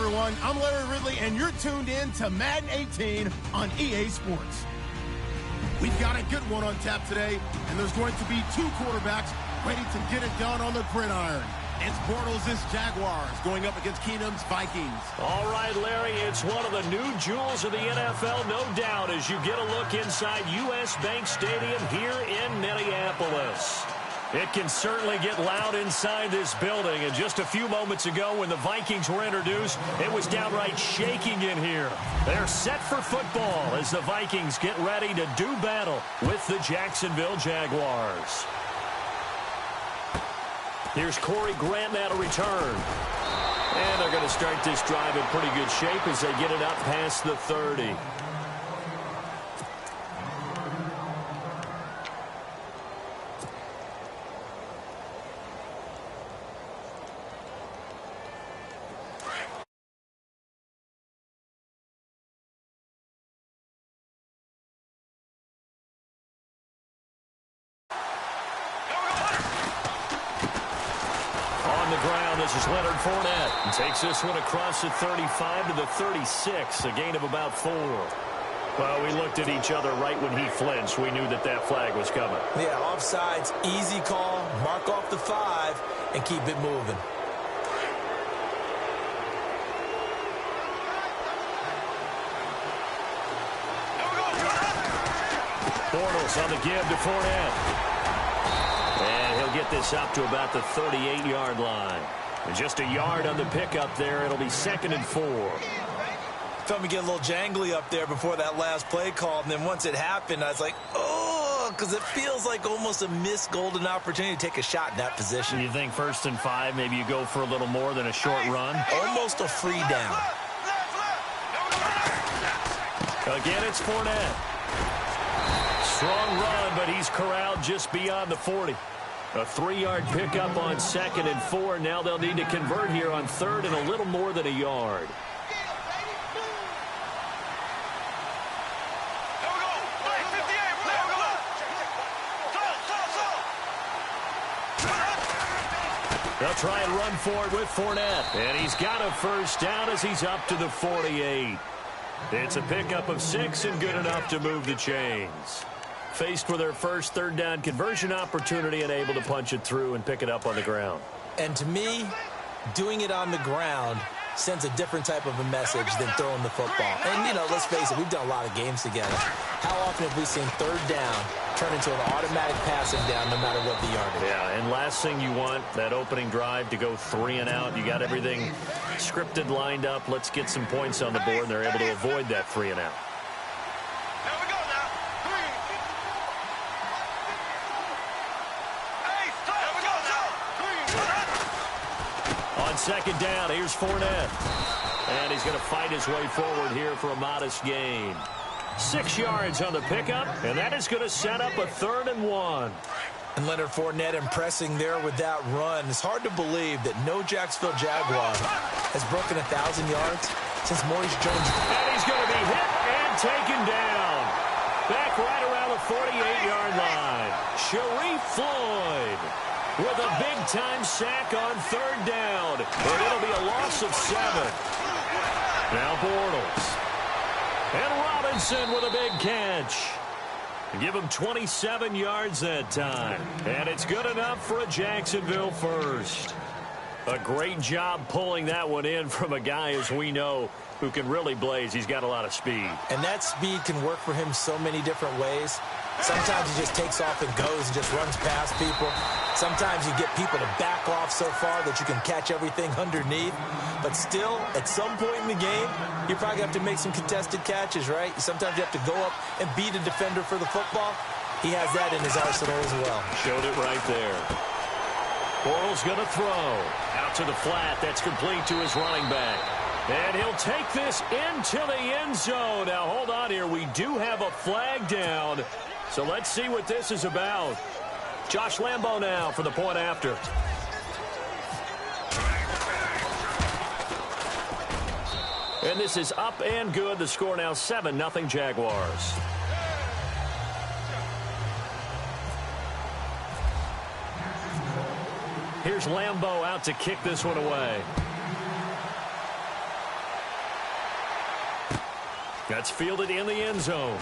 everyone. I'm Larry Ridley, and you're tuned in to Madden 18 on EA Sports. We've got a good one on tap today, and there's going to be two quarterbacks ready to get it done on the gridiron. It's Bortles' Jaguars going up against Keenum's Vikings. All right, Larry, it's one of the new jewels of the NFL, no doubt, as you get a look inside U.S. Bank Stadium here in Minneapolis. It can certainly get loud inside this building, and just a few moments ago when the Vikings were introduced, it was downright shaking in here. They're set for football as the Vikings get ready to do battle with the Jacksonville Jaguars. Here's Corey Grant now to return. And they're going to start this drive in pretty good shape as they get it up past the 30. This is Leonard Fournette. And takes this one across the 35 to the 36, a gain of about 4. Well, we looked at each other right when he flinched. We knew that that flag was coming. Yeah, offsides, easy call, mark off the 5, and keep it moving. Bortles on the give to Fournette. And he'll get this up to about the 38-yard line. And just a yard on the pickup there. It'll be 2nd and 4. Felt me get a little jangly up there before that last play call. And then once it happened, I was like, oh, because it feels like almost a missed golden opportunity to take a shot in that position. You think 1st and 5, maybe you go for a little more than a short run? Almost a free down. Again, it's Fournette. Strong run, but he's corralled just beyond the 40. A 3-yard pickup on 2nd and 4. Now they'll need to convert here on 3rd and a little more than a yard. They'll try and run for it with Fournette. And he's got a first down as he's up to the 48. It's a pickup of 6 and good enough to move the chains. Faced with their first 3rd down conversion opportunity and able to punch it through and pick it up on the ground. And to me, doing it on the ground sends a different type of a message than throwing the football. And, you know, let's face it, we've done a lot of games together. How often have we seen 3rd down turn into an automatic passing down no matter what the yardage? Yeah, and last thing you want, that opening drive to go 3 and out. You got everything scripted, lined up. Let's get some points on the board, and they're able to avoid that 3 and out. On 2nd down, here's Fournette. And he's going to fight his way forward here for a modest gain. 6 yards on the pickup, and that is going to set up a 3rd and 1. And Leonard Fournette impressing there with that run. It's hard to believe that no Jacksonville Jaguar has broken 1,000 yards since Maurice Jones. And he's going to be hit and taken down. Back right around the 48-yard line. Sharif Floyd with a big-time sack on 3rd down. And it'll be a loss of 7. Now Bortles. And Robinson with a big catch. Give him 27 yards that time. And it's good enough for a Jacksonville first. A great job pulling that one in from a guy, as we know, who can really blaze. He's got a lot of speed. And that speed can work for him so many different ways. Sometimes he just takes off and goes and just runs past people. Sometimes you get people to back off so far that you can catch everything underneath. But still, at some point in the game, you probably have to make some contested catches, right? Sometimes you have to go up and beat a defender for the football. He has that in his arsenal as well. Showed it right there. Bortles going to throw. Out to the flat. That's complete to his running back. And he'll take this into the end zone. Now, hold on here. We do have a flag down. So let's see what this is about. Josh Lambo now for the point after. And this is up and good. The score now 7-0 Jaguars. Here's Lambo out to kick this one away. That's fielded in the end zone.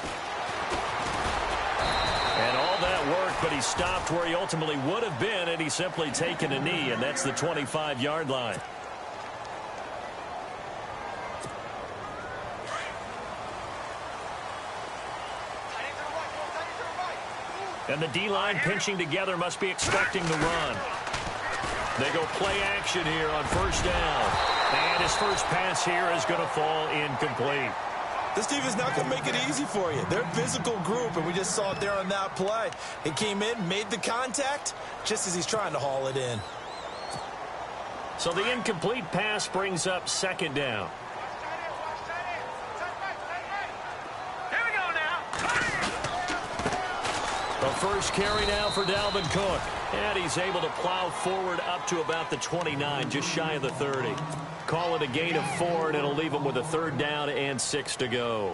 And all that work, but he stopped where he ultimately would have been, and he's simply taken a knee, and that's the 25-yard line. And the D-line pinching together must be expecting the run. They go play action here on first down. And his first pass here is going to fall incomplete. This team is not going to make it easy for you. They're a physical group, and we just saw it there on that play. He came in, made the contact, just as he's trying to haul it in. So the incomplete pass brings up second down. Here we go now. The first carry now for Dalvin Cook. And he's able to plow forward up to about the 29, just shy of the 30. Call it a gain of 4, and it'll leave him with a third down and 6 to go.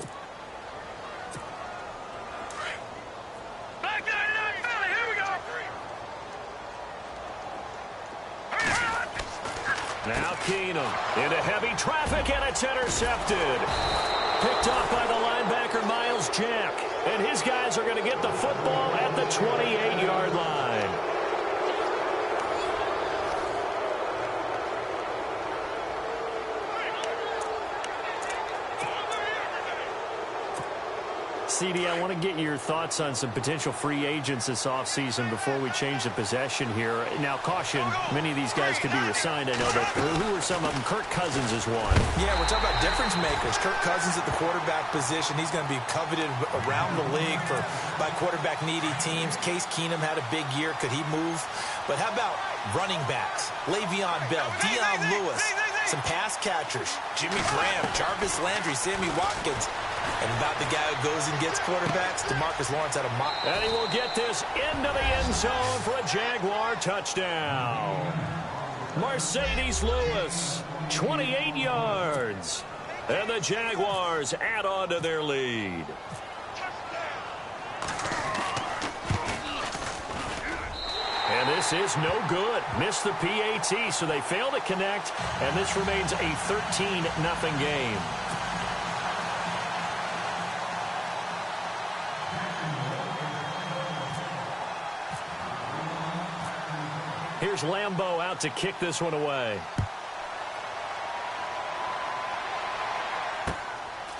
Here we go. Now Keenum into heavy traffic, and it's intercepted. Picked off by the linebacker, Miles Jack. And his guys are going to get the football at the 28-yard line. CD, I want to get your thoughts on some potential free agents this offseason before we change the possession here. Now, caution, many of these guys could be resigned, I know, but who are some of them? Kirk Cousins is one. Yeah, we're talking about difference makers. Kirk Cousins at the quarterback position. He's going to be coveted around the league by quarterback-needy teams. Case Keenum had a big year. Could he move? But how about running backs? Le'Veon Bell, Dion Lewis, some pass catchers, Jimmy Graham, Jarvis Landry, Sammy Watkins. And about the guy who goes and gets quarterbacks, DeMarcus Lawrence out of mock. And he will get this into the end zone for a Jaguar touchdown. Mercedes Lewis, 28 yards. And the Jaguars add on to their lead. And this is no good. Missed the PAT, so they fail to connect. And this remains a 13-0 game. Here's Lambeau out to kick this one away.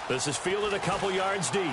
This is fielded a couple yards deep.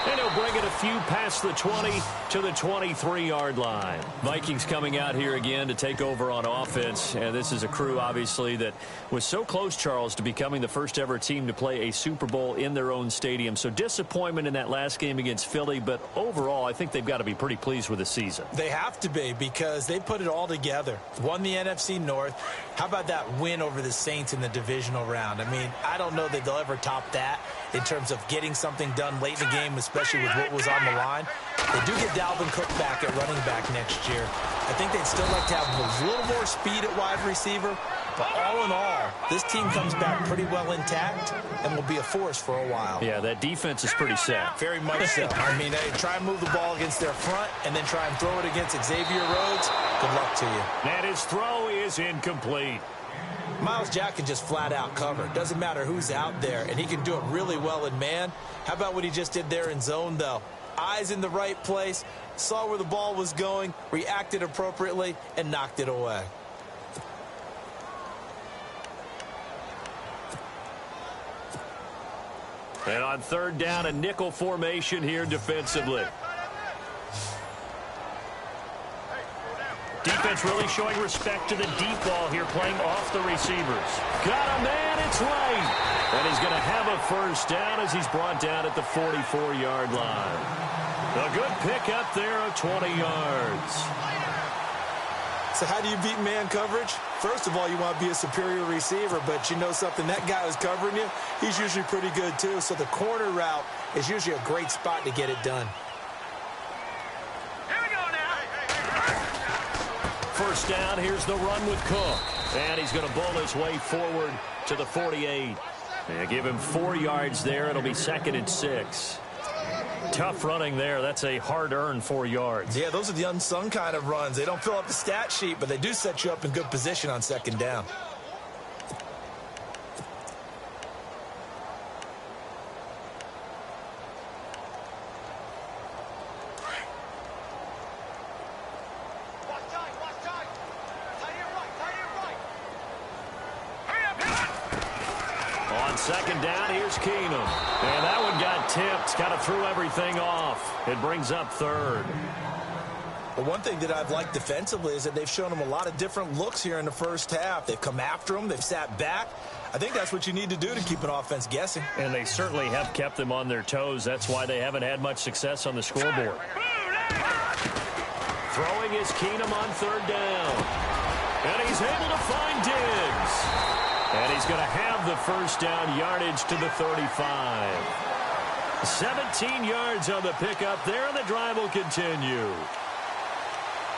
And he'll bring it a few past the 20 to the 23-yard line. Vikings coming out here again to take over on offense. And this is a crew, obviously, that was so close, Charles, to becoming the first-ever team to play a Super Bowl in their own stadium. So disappointment in that last game against Philly. But overall, I think they've got to be pretty pleased with the season. They have to be, because they put it all together. Won the NFC North. How about that win over the Saints in the divisional round? I mean, I don't know that they'll ever top that in terms of getting something done late in the game, especially with what was on the line. They do get Dalvin Cook back at running back next year. I think they'd still like to have a little more speed at wide receiver. But all in all, this team comes back pretty well intact and will be a force for a while. Yeah, that defense is pretty set. Very much so. I mean, they try and move the ball against their front and then try and throw it against Xavier Rhodes. Good luck to you. And his throw is incomplete. Miles Jack can just flat out cover. Doesn't matter who's out there, and he can do it really well in man. How about what he just did there in zone, though? Eyes in the right place, saw where the ball was going, reacted appropriately, and knocked it away. And on third down, a nickel formation here defensively. Defense really showing respect to the deep ball here, playing off the receivers. Got a man, it's right. And he's going to have a first down as he's brought down at the 44-yard line. A good pick up there of 20 yards. So how do you beat man coverage? First of all, you want to be a superior receiver, but you know something, that guy who's covering you, he's usually pretty good too. So the corner route is usually a great spot to get it done. First down, here's the run with Cook. And he's going to bowl his way forward to the 48. And give him 4 yards there. It'll be 2nd and 6. Tough running there. That's a hard-earned 4 yards. Yeah, those are the unsung kind of runs. They don't fill up the stat sheet, but they do set you up in good position on 2nd down. On second down, here's Keenum. And that one got tipped. Kind of threw everything off. It brings up third. Well, one thing that I've liked defensively is that they've shown them a lot of different looks here in the first half. They've come after them. They've sat back. I think that's what you need to do to keep an offense guessing. And they certainly have kept them on their toes. That's why they haven't had much success on the scoreboard. Throwing is Keenum on third down. And he's able to find Diggs. And he's going to have the first down yardage to the 35. 17 yards on the pickup there, and the drive will continue.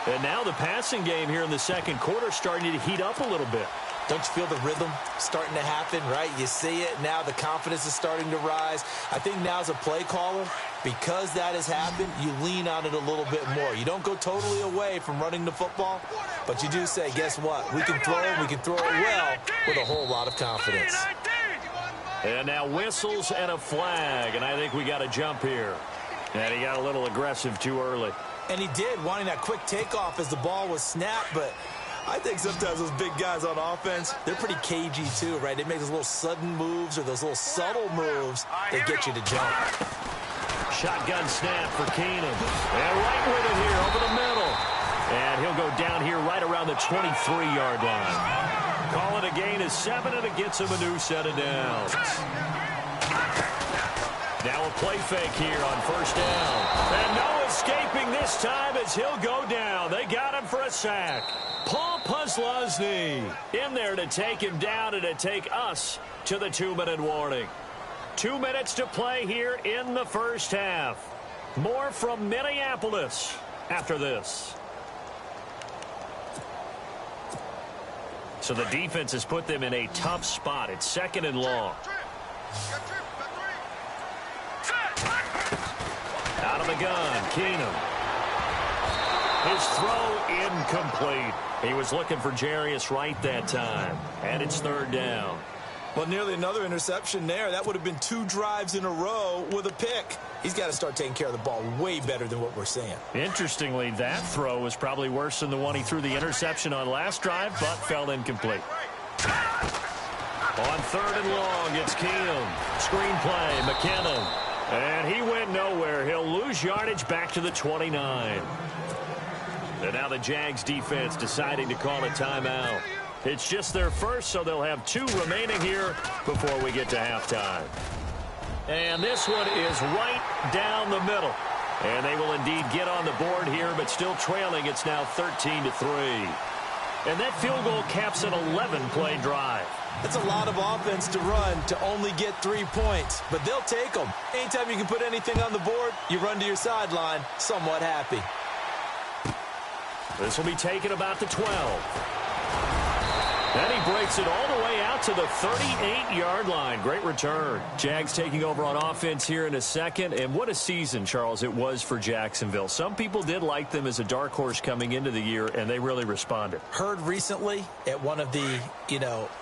And now the passing game here in the second quarter starting to heat up a little bit. Don't you feel the rhythm starting to happen, right? You see it now. The confidence is starting to rise. I think now as a play caller, because that has happened, you lean on it a little bit more. You don't go totally away from running the football, but you do say, guess what? We can throw it. We can throw it well with a whole lot of confidence. And now whistles and a flag, and I think we got a jump here. And he got a little aggressive too early. And he did, wanting that quick takeoff as the ball was snapped, but I think sometimes those big guys on offense, they're pretty cagey too, right? They make those little sudden moves or those little subtle moves that get you to jump. Shotgun snap for Keenum. And right with it here over the middle. And he'll go down here right around the 23-yard line. Call it a gain of 7, and it gets him a new set of downs. Now a play fake here on first down. And no escaping this time as he'll go down. They got him for a sack. Paul Puslosny in there to take him down and to take us to the 2-minute warning. 2 minutes to play here in the first half. More from Minneapolis after this. So the defense has put them in a tough spot. It's second and long. Out of the gun, Keenum. His throw incomplete. He was looking for Jarius Wright that time. And it's third down. Well, nearly another interception there. That would have been 2 drives in a row with a pick. He's got to start taking care of the ball way better than what we're seeing. Interestingly, that throw was probably worse than the one he threw the interception on last drive, but fell incomplete. On third and long, it's Keenum. Screen play, McKinnon. And he went nowhere. He'll lose yardage back to the 29. And now the Jags defense deciding to call a timeout. It's just their first, so they'll have 2 remaining here before we get to halftime. And this one is right down the middle. And they will indeed get on the board here, but still trailing. It's now 13-3. And that field goal caps an 11-play drive. That's a lot of offense to run to only get 3 points, but they'll take them. Anytime you can put anything on the board, you run to your sideline somewhat happy. This will be taken about the 12. And he breaks it all the way out to the 38-yard line. Great return. Jags taking over on offense here in a second. And what a season, Charles, it was for Jacksonville. Some people did like them as a dark horse coming into the year, and they really responded. Heard recently at one of the,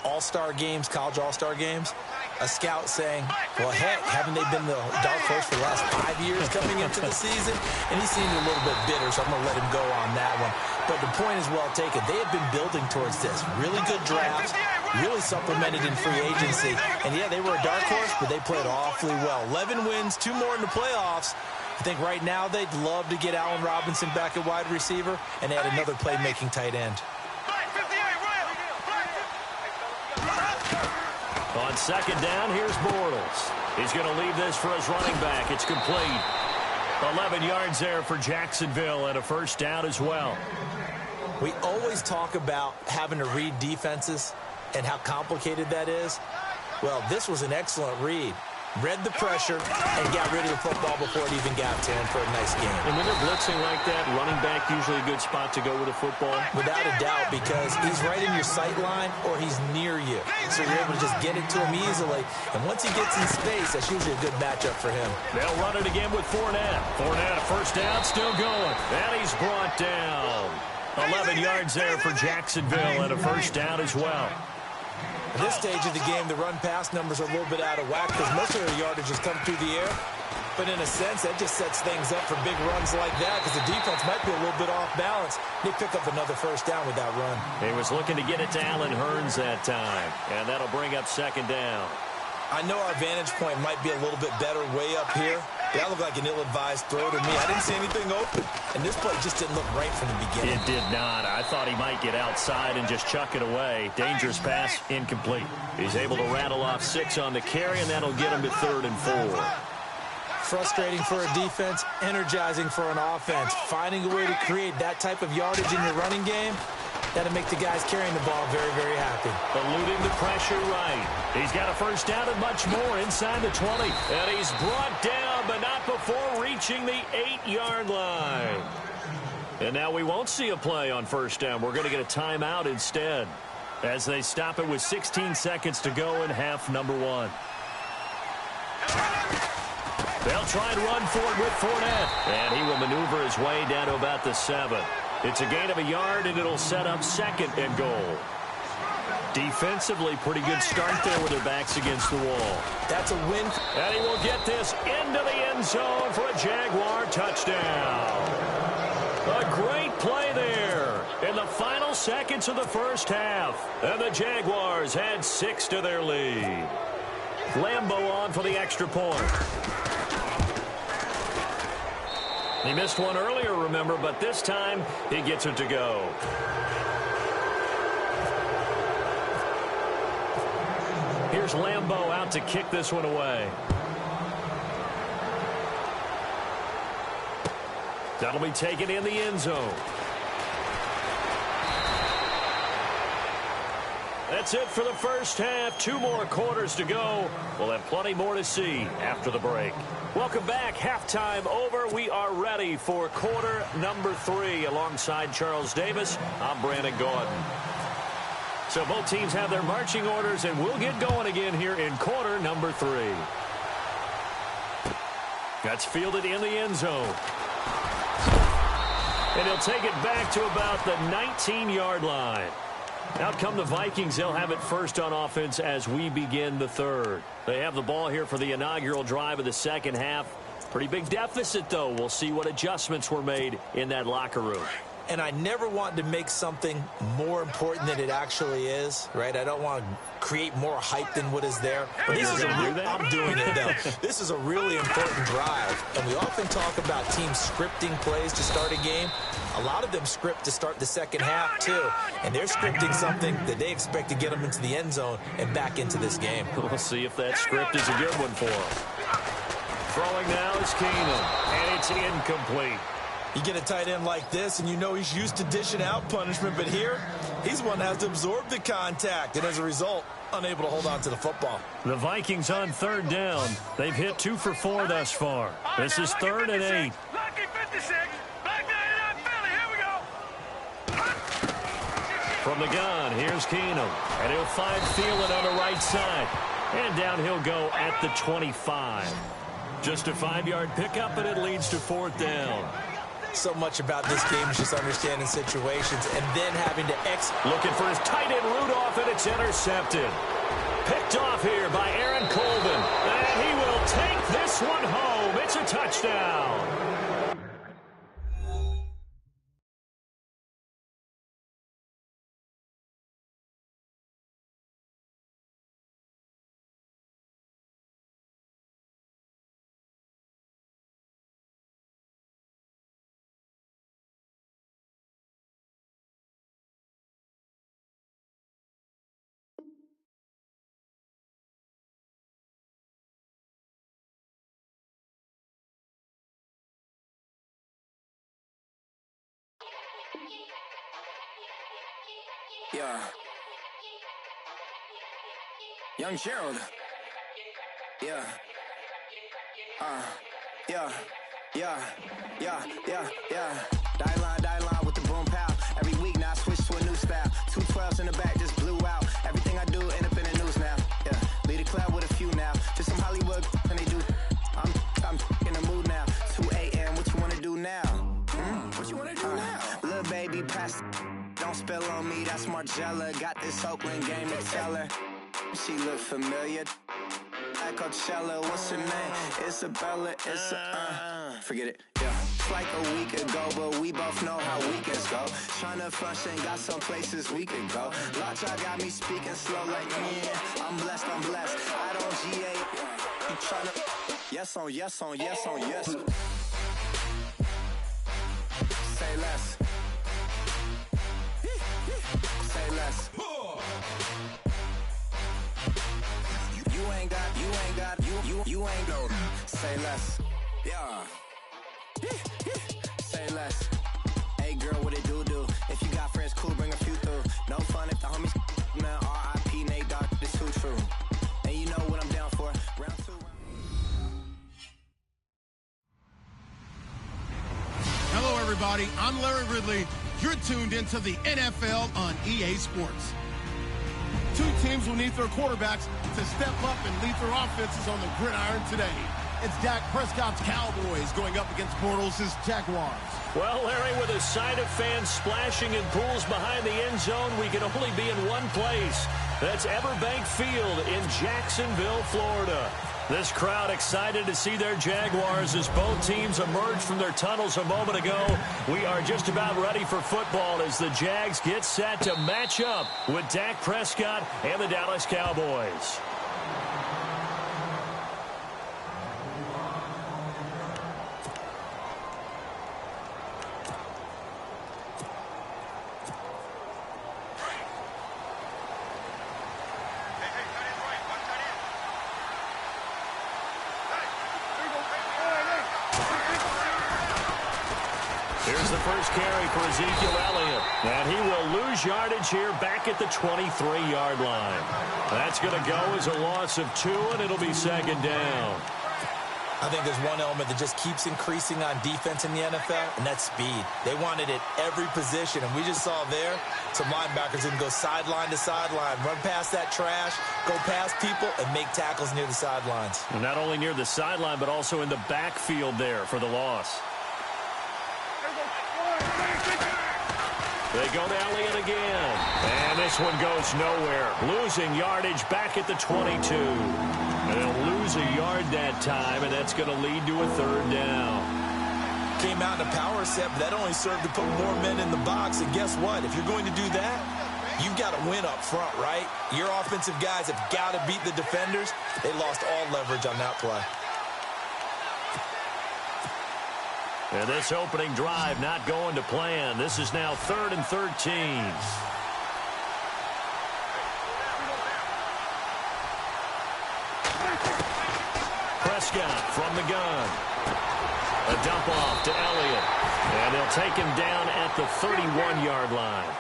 all-star games, college all-star games, a scout saying, well, heck, haven't they been the dark horse for the last 5 years coming into the season? And he seemed a little bit bitter, so I'm going to let him go on that one. But the point is well taken. They have been building towards this. Really good drafts, really supplemented in free agency. And, yeah, they were a dark horse, but they played awfully well. 11 wins, 2 more in the playoffs. I think right now they'd love to get Allen Robinson back at wide receiver and add another playmaking tight end. On second down, here's Bortles. He's going to leave this for his running back. It's complete. 11 yards there for Jacksonville and a first down as well. We always talk about having to read defenses and how complicated that is. Well, this was an excellent read. Read the pressure and got rid of the football before it even got to him for a nice game. And when they're blitzing like that, running back usually a good spot to go with a football. Without a doubt, because he's right in your sight line or he's near you. So you're able to just get it to him easily. And once he gets in space, that's usually a good matchup for him. They'll run it again with Fournette. Fournette, first down, still going. And he's brought down. 11 yards there for Jacksonville and a first down as well. At this stage of the game, the run-pass numbers are a little bit out of whack because most of their yardage has come through the air. But in a sense, that just sets things up for big runs like that because the defense might be a little bit off balance. They pick up another first down with that run. He was looking to get it to Allen Hurns that time, and that'll bring up second down. I know our vantage point might be a little bit better way up here. That looked like an ill-advised throw to me. I didn't see anything open. And this play just didn't look right from the beginning. It did not. I thought he might get outside and just chuck it away. Dangerous pass, incomplete. He's able to rattle off 6 on the carry, and that'll get him to 3rd and 4. Frustrating for a defense, energizing for an offense. Finding a way to create that type of yardage in your running game, that'll make the guys carrying the ball very, very happy. Eluding the pressure right. He's got a first down and much more inside the 20. And he's brought down, but not before reaching the 8-yard line. And now we won't see a play on first down. We're going to get a timeout instead as they stop it with 16 seconds to go in half number 1. They'll try and run for it with Fournette. And he will maneuver his way down to about the 7. It's a gain of a yard, and it'll set up 2nd and goal. Defensively, pretty good start there with their backs against the wall. That's a win. And he will get this into the end zone for a Jaguar touchdown. A great play there in the final seconds of the first half. And the Jaguars had 6 to their lead. Lambeau on for the extra point. He missed one earlier, remember, but this time he gets it to go. Here's Lambeau out to kick this one away. That'll be taken in the end zone. That's it for the first half. 2 more quarters to go. We'll have plenty more to see after the break. Welcome back. Halftime over. We are ready for quarter number 3. Alongside Charles Davis, I'm Brandon Gordon. So both teams have their marching orders, and we'll get going again here in quarter number 3. That's fielded in the end zone. And he'll take it back to about the 19-yard line. Out come the Vikings. They'll have it first on offense as we begin the 3rd. They have the ball here for the inaugural drive of the second half. Pretty big deficit, though. We'll see what adjustments were made in that locker room. And I never want to make something more important than it actually is, right? I don't want to create more hype than what is there. But this is I'm doing it, though. This is a really important drive. And we often talk about teams scripting plays to start a game. A lot of them script to start the second half, too. And they're scripting something that they expect to get them into the end zone and back into this game. We'll see if that script is a good one for them. Throwing now is Keenum, and it's incomplete. You get a tight end like this, and you know he's used to dishing out punishment, but here, he's one that has to absorb the contact, and as a result, unable to hold on to the football. The Vikings on 3rd down. They've hit 2 for 4 thus far. This is 3rd and 8. Lucky 56. Black 99 Philly. Here we go. From the gun, here's Keenum. And he'll find Thielen on the right side. And down he'll go at the 25. Just a 5-yard pickup, and it leads to 4th down. So much about this game is just understanding situations and then having to Looking for his tight end Rudolph, and it's intercepted. Picked off here by Aaron Colvin. And he will take this one home. It's a touchdown. Yeah. Young Gerald. Yeah. Yeah. Die line with the boom pow. Every week now I switch to a new style. 212s in the back just blew out. Everything I do end up in the news now. Yeah. Lead a club with a few now. Just some Hollywood and they do. I'm in the mood now. 2 a.m. What you wanna do now? What you wanna do now? Little baby pass. Don't spill on me, that's Margella. Got this Oakland game to tell her. She look familiar. At Coachella, what's her name? Isabella, forget it, yeah. Looks like a week ago, but we both know how weekends go. Tryna function, got some places we could go. Lockjaw got me speaking slow like, yeah, I'm blessed, I'm blessed. I don't GA, you tryna, yes on, yes on, yes on, yes. Say less. Say less. You ain't got, you ain't go. Say less. Yeah. Say less. Hey girl, what it do? If you got friends, cool, bring a few through. No fun if the homies, man, R.I.P. Nate Dogg, this too true. And you know what I'm down for. Round 2. Hello, everybody. I'm Larry Ridley. You're tuned into the NFL on EA Sports. Two teams will need their quarterbacks to step up and lead their offenses on the gridiron today. It's Dak Prescott's Cowboys going up against Bortles' Jaguars. Well, Larry, with a sight of fans splashing in pools behind the end zone, we can only be in one place. That's Everbank Field in Jacksonville, Florida. This crowd excited to see their Jaguars as both teams emerged from their tunnels a moment ago. We are just about ready for football as the Jags get set to match up with Dak Prescott and the Dallas Cowboys. Here's the first carry for Ezekiel Elliott. And he will lose yardage here back at the 23-yard line. That's going to go as a loss of 2, and it'll be second down. I think there's one element that just keeps increasing on defense in the NFL, and that's speed. They want it at every position, and we just saw there some linebackers that can go sideline to sideline, run past that trash, go past people, and make tackles near the sidelines. And not only near the sideline, but also in the backfield there for the loss. They go to Elliott again. And this one goes nowhere. Losing yardage back at the 22. And they'll lose a yard that time, and that's going to lead to a third down. Came out in a power set, but that only served to put more men in the box. And guess what? If you're going to do that, you've got to win up front, right? Your offensive guys have got to beat the defenders. They lost all leverage on that play. And this opening drive not going to plan. This is now 3rd and 13. Prescott from the gun. A dump off to Elliott. And they'll take him down at the 31-yard line.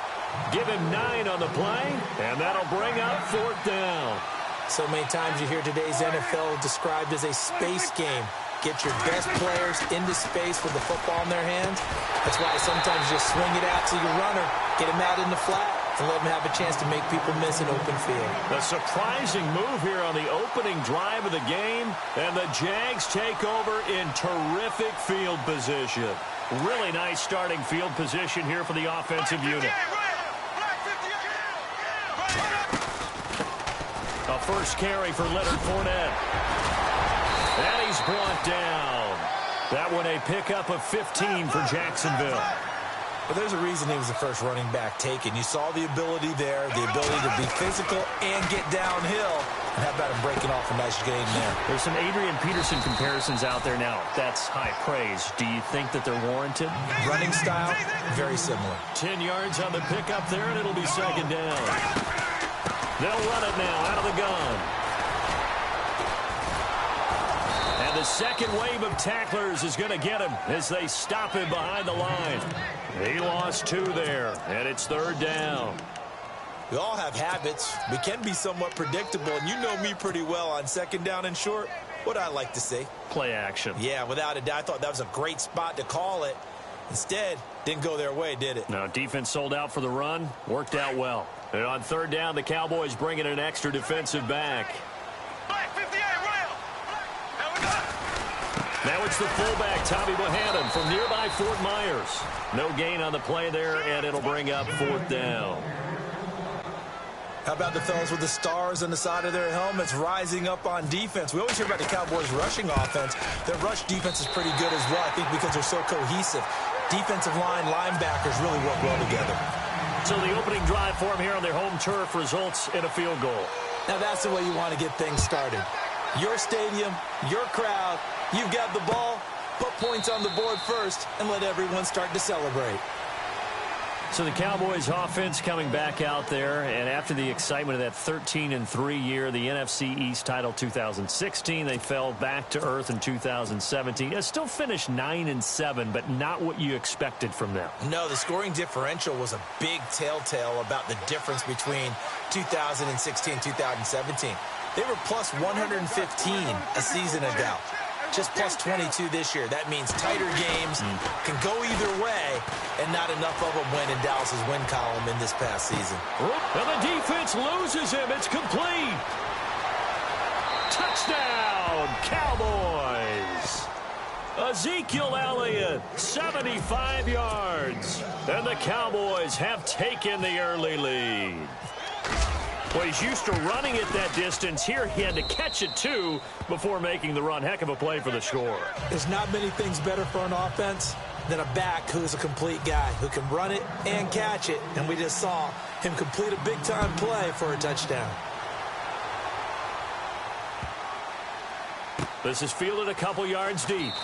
Give him 9 on the play, and that'll bring up 4th down. So many times you hear today's NFL described as a space game. Get your best players into space with the football in their hands. That's why sometimes you just swing it out to your runner, get him out in the flat, and let him have a chance to make people miss an open field. A surprising move here on the opening drive of the game, and the Jags take over in terrific field position. Really nice starting field position here for the offensive unit. A first carry for Leonard Fournette. And he's brought down. That one a pickup of 15 for Jacksonville. But there's a reason he was the first running back taken. You saw the ability there, the ability to be physical and get downhill. And how about him breaking off a nice game there? There's some Adrian Peterson comparisons out there now. That's high praise. Do you think that they're warranted? Running style, very similar. 10 yards on the pickup there, and it'll be second down. They'll run it now out of the gun. And the second wave of tacklers is going to get him as they stop him behind the line. He lost 2 there, and it's 3rd down. We all have habits. We can be somewhat predictable, and you know me pretty well on 2nd down and short. What I like to see? Play action. Yeah, without a doubt. I thought that was a great spot to call it. Instead, didn't go their way, did it? No, defense sold out for the run. Worked out well. And on 3rd down, the Cowboys bring in an extra defensive back. Now it's the fullback, Tommy Bohannon, from nearby Fort Myers. No gain on the play there, and it'll bring up 4th down. How about the fellas with the stars on the side of their helmets rising up on defense? We always hear about the Cowboys' rushing offense. Their rush defense is pretty good as well, I think, because they're so cohesive. Defensive line, linebackers really work well together. So the opening drive for them here on their home turf results in a field goal. Now that's the way you want to get things started. Your stadium, your crowd, you've got the ball, put points on the board first, and let everyone start to celebrate. So the Cowboys offense coming back out there, and after the excitement of that 13-3 year, the NFC East title 2016, they fell back to earth in 2017. They still finished 9-7, but not what you expected from them. No, the scoring differential was a big telltale about the difference between 2016 and 2017. They were plus 115 a season ago. Just plus 22 this year. That means tighter games can go either way, and not enough of them went in Dallas's win column in this past season. And the defense loses him. It's complete. Touchdown, Cowboys. Ezekiel Elliott, 75 yards. And the Cowboys have taken the early lead. Well, he's used to running it that distance. Here he had to catch it, too, before making the run. Heck of a play for the score. There's not many things better for an offense than a back who is a complete guy, who can run it and catch it. And we just saw him complete a big-time play for a touchdown. This is fielded a couple yards deep.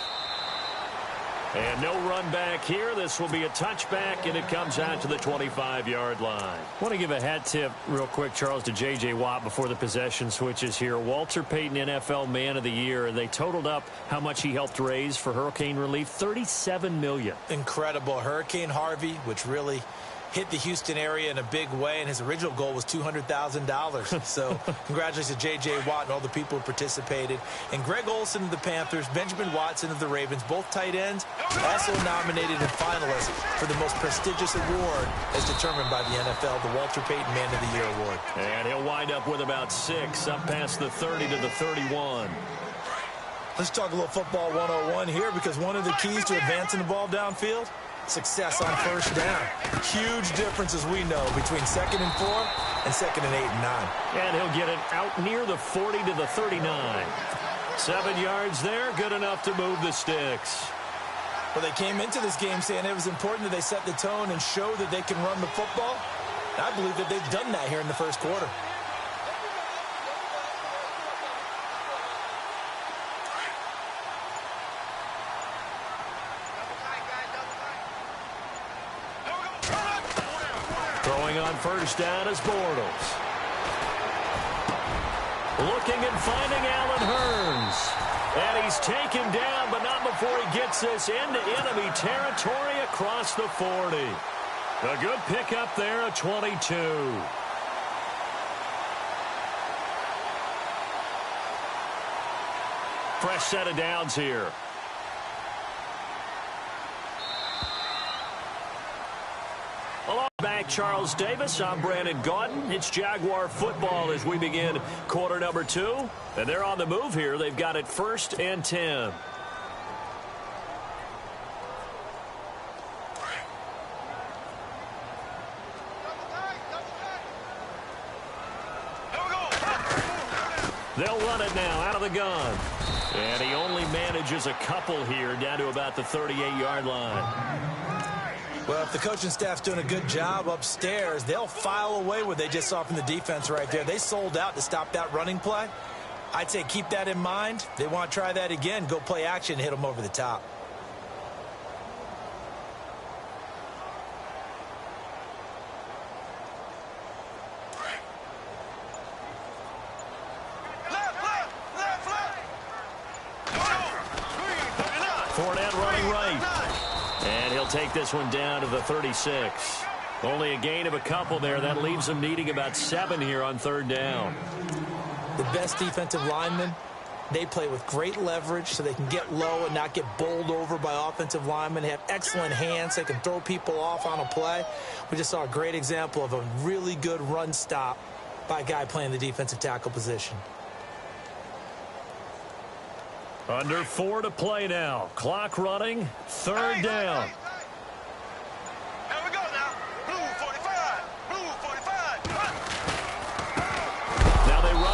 And no run back here. This will be a touchback, and it comes out to the 25-yard line. I want to give a hat tip real quick, Charles, to J.J. Watt before the possession switches here. Walter Payton, NFL Man of the Year. They totaled up how much he helped raise for hurricane relief, $37 million. Incredible. Hurricane Harvey, which really hit the Houston area in a big way, and his original goal was $200,000. So congratulations to J.J. Watt and all the people who participated. And Greg Olsen of the Panthers, Benjamin Watson of the Ravens, both tight ends, also nominated and finalists for the most prestigious award as determined by the NFL, the Walter Payton Man of the Year Award. And he'll wind up with about 6, up past the 30 to the 31. Let's talk a little football 101 here, because one of the keys to advancing the ball downfield, success on first down. Huge difference, as we know, between 2nd and 4 and 2nd and 8 and 9. And he'll get it out near the 40 to the 39. 7 yards there, good enough to move the sticks. Well, they came into this game saying it was important that they set the tone and show that they can run the football. I believe that they've done that here in the first quarter. Throwing on first down is Bortles. Looking and finding Allen Hurns. And he's taken down, but not before he gets this into enemy territory across the 40. A good pickup there at 22. Fresh set of downs here. Back Charles Davis, I'm Brandon Gaudin. It's Jaguar football as we begin quarter number 2. And they're on the move here. They've got it 1st and 10. They'll run it now out of the gun. And he only manages a couple here down to about the 38-yard line. Well, if the coaching staff's doing a good job upstairs, they'll file away what they just saw from the defense right there. They sold out to stop that running play. I'd say keep that in mind. They want to try that again. Go play action, hit them over the top. Fournette running right. And he'll take this one down to the 36. Only a gain of a couple there. That leaves them needing about 7 here on 3rd down. The best defensive linemen, they play with great leverage so they can get low and not get bowled over by offensive linemen. They have excellent hands. They can throw people off on a play. We just saw a great example of a really good run stop by a guy playing the defensive tackle position. Under 4 to play now. Clock running. 3rd down. Here we go now. Blue 45. Blue 45.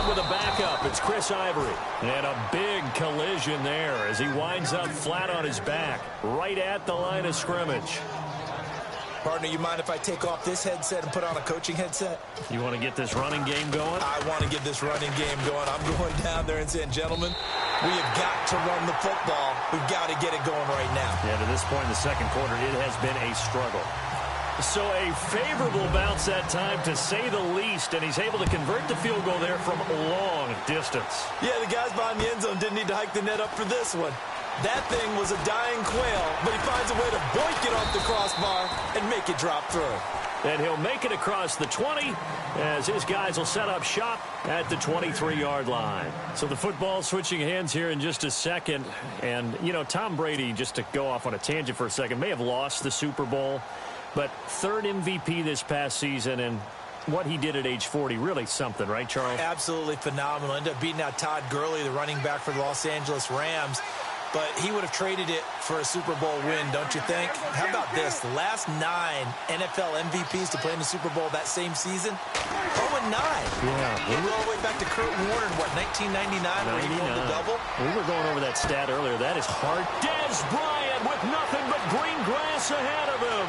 in with a backup. It's Chris Ivory. And a big collision there as he winds up flat on his back, right at the line of scrimmage. Partner, you mind if I take off this headset and put on a coaching headset? You want to get this running game going? I want to get this running game going. I'm going down there and saying, gentlemen, we have got to run the football. We've got to get it going right now. Yeah, to this point in the second quarter, it has been a struggle. So a favorable bounce that time, to say the least, and he's able to convert the field goal there from long distance. Yeah, the guys behind the end zone didn't need to hike the net up for this one. That thing was a dying quail, but he finds a way to boink it off the crossbar and make it drop through. And he'll make it across the 20 as his guys will set up shop at the 23-yard line. So the football switching hands here in just a second. And, you know, Tom Brady, just to go off on a tangent for a second, may have lost the Super Bowl, but third MVP this past season, and what he did at age 40, really something, right, Charles? Absolutely phenomenal. Ended up beating out Todd Gurley, the running back for the Los Angeles Rams. But he would have traded it for a Super Bowl win, don't you think? How about this? The last 9 NFL MVPs to play in the Super Bowl that same season, 0-9. Yeah. We go all the way back to Kurt Warner in, what, 1999, where he won the double? We were going over that stat earlier. That is hard. Dez Bryant with nothing but green grass ahead of him.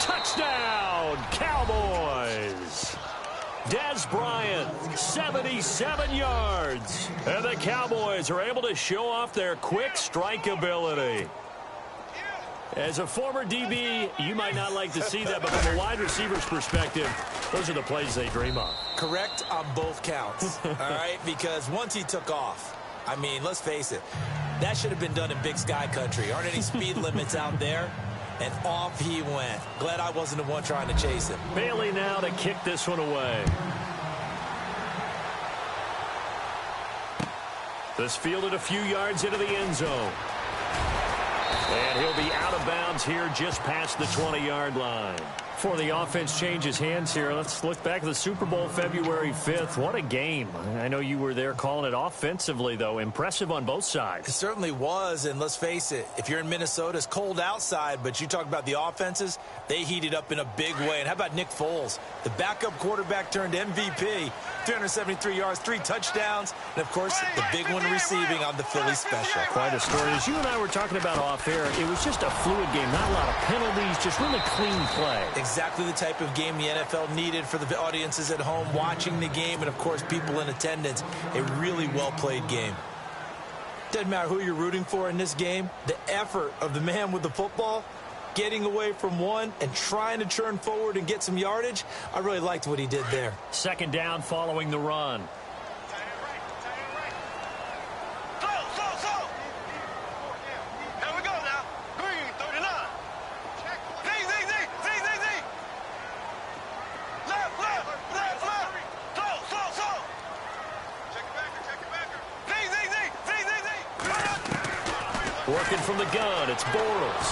Touchdown, Cowboys. Dez Bryant, 77 yards. And the Cowboys are able to show off their quick strike ability. As a former DB, you might not like to see that, but from a wide receiver's perspective, those are the plays they dream of. Correct on both counts, all right? Because once he took off, I mean, let's face it, that should have been done in Big Sky Country. Aren't any speed limits out there? And off he went. Glad I wasn't the one trying to chase him. Bailey now to kick this one away. This fielded a few yards into the end zone. And he'll be out of bounds here just past the 20-yard line. Before the offense changes hands here, let's look back at the Super Bowl February 5th. What a game. I know you were there calling it offensively, though. Impressive on both sides. It certainly was, and let's face it, if you're in Minnesota, it's cold outside, but you talk about the offenses, they heated up in a big way. And how about Nick Foles? The backup quarterback turned MVP, 373 yards, 3 touchdowns, and, of course, the big one receiving on the Philly special. Quite a story. As you and I were talking about off air, it was just a fluid game, not a lot of penalties, just really clean play. Exactly the type of game the NFL needed for the audiences at home watching the game and, of course, people in attendance. A really well-played game. Doesn't matter who you're rooting for in this game. The effort of the man with the football, getting away from one and trying to turn forward and get some yardage, I really liked what he did there. Second down following the run. Working from the gun, it's Bortles.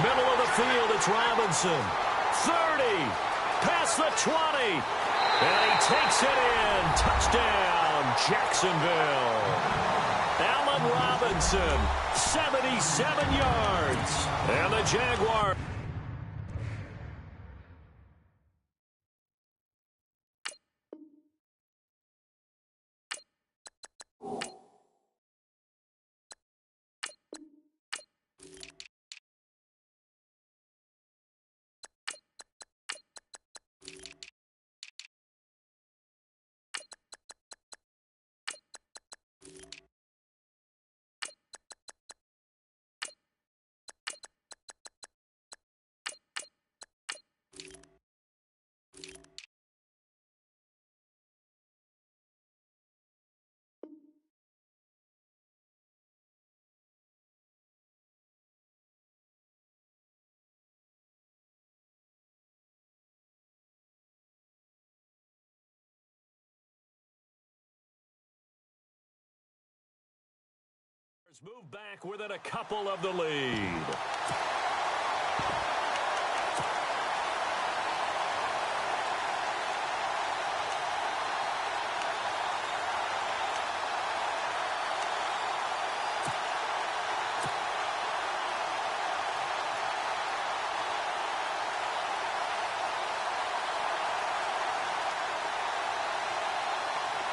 Middle of the field, it's Robinson. 30, past the 20, and he takes it in. Touchdown, Jacksonville. Allen Robinson, 77 yards. And the Jaguars. Move back within a couple of the lead.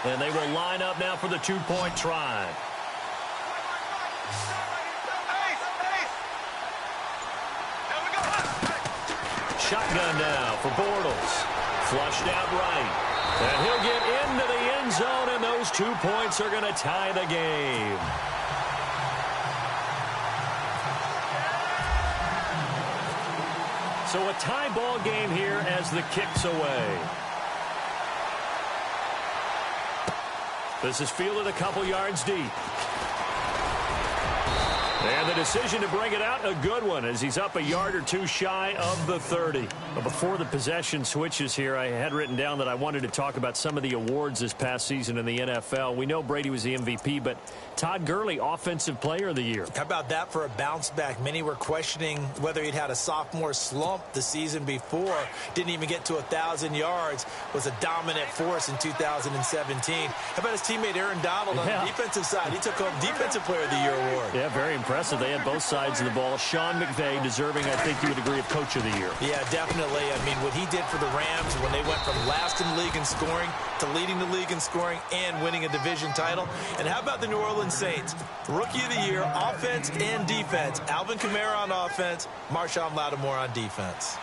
And they will line up now for the two-point try. Shotgun now for Bortles. Flushed out right. And he'll get into the end zone, and those 2 points are going to tie the game. So a tie ball game here as the kick's away. This is fielded a couple yards deep. And the decision to bring it out, a good one, as he's up a yard or two shy of the 30. But before the possession switches here, I had written down that I wanted to talk about some of the awards this past season in the NFL. We know Brady was the MVP, but Todd Gurley, Offensive Player of the Year. How about that for a bounce back? Many were questioning whether he'd had a sophomore slump the season before. Didn't even get to 1,000 yards. Was a dominant force in 2017. How about his teammate Aaron Donald on the defensive side? He took home Defensive Player of the Year award. Yeah, very impressive. They had both sides of the ball. Sean McVay deserving, I think you would agree, of Coach of the Year. Yeah, definitely. I mean, what he did for the Rams when they went from last in the league in scoring to leading the league in scoring and winning a division title. And how about the New Orleans Saints? Rookie of the Year, offense and defense. Alvin Kamara on offense, Marshawn Lattimore on defense.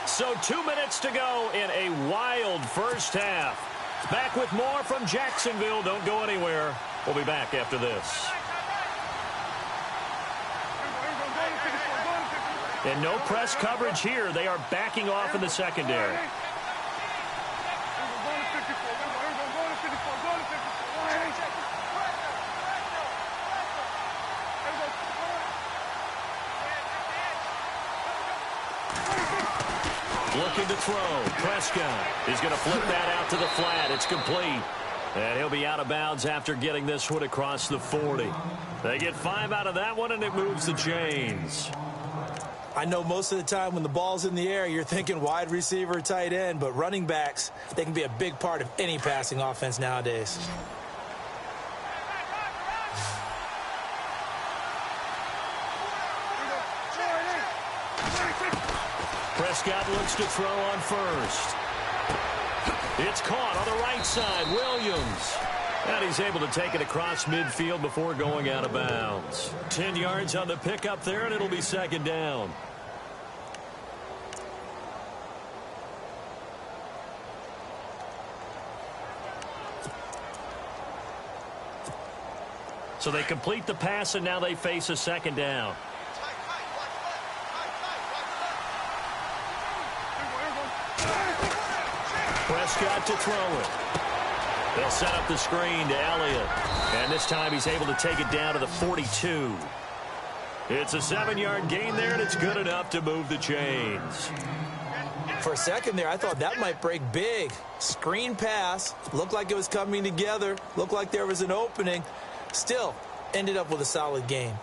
So 2 minutes to go in a wild first half. Back with more from Jacksonville. Don't go anywhere. We'll be back after this. And no press coverage here. They are backing off in the secondary. Looking to throw. Prescott is going to flip that out to the flat. It's complete. And he'll be out of bounds after getting this one across the 40. They get 5 out of that one, and it moves the chains. I know most of the time when the ball's in the air, you're thinking wide receiver, tight end, but running backs, they can be a big part of any passing offense nowadays. Prescott looks to throw on first. It's caught on the right side. Williams. And he's able to take it across midfield before going out of bounds. 10 yards on the pickup there, and it'll be second down. So they complete the pass, and now they face a second down. Prescott to throw it. They'll set up the screen to Elliott. And this time he's able to take it down to the 42. It's a 7-yard gain there, and it's good enough to move the chains. For a second there, I thought that might break big. Screen pass. Looked like it was coming together. Looked like there was an opening. Still, ended up with a solid game.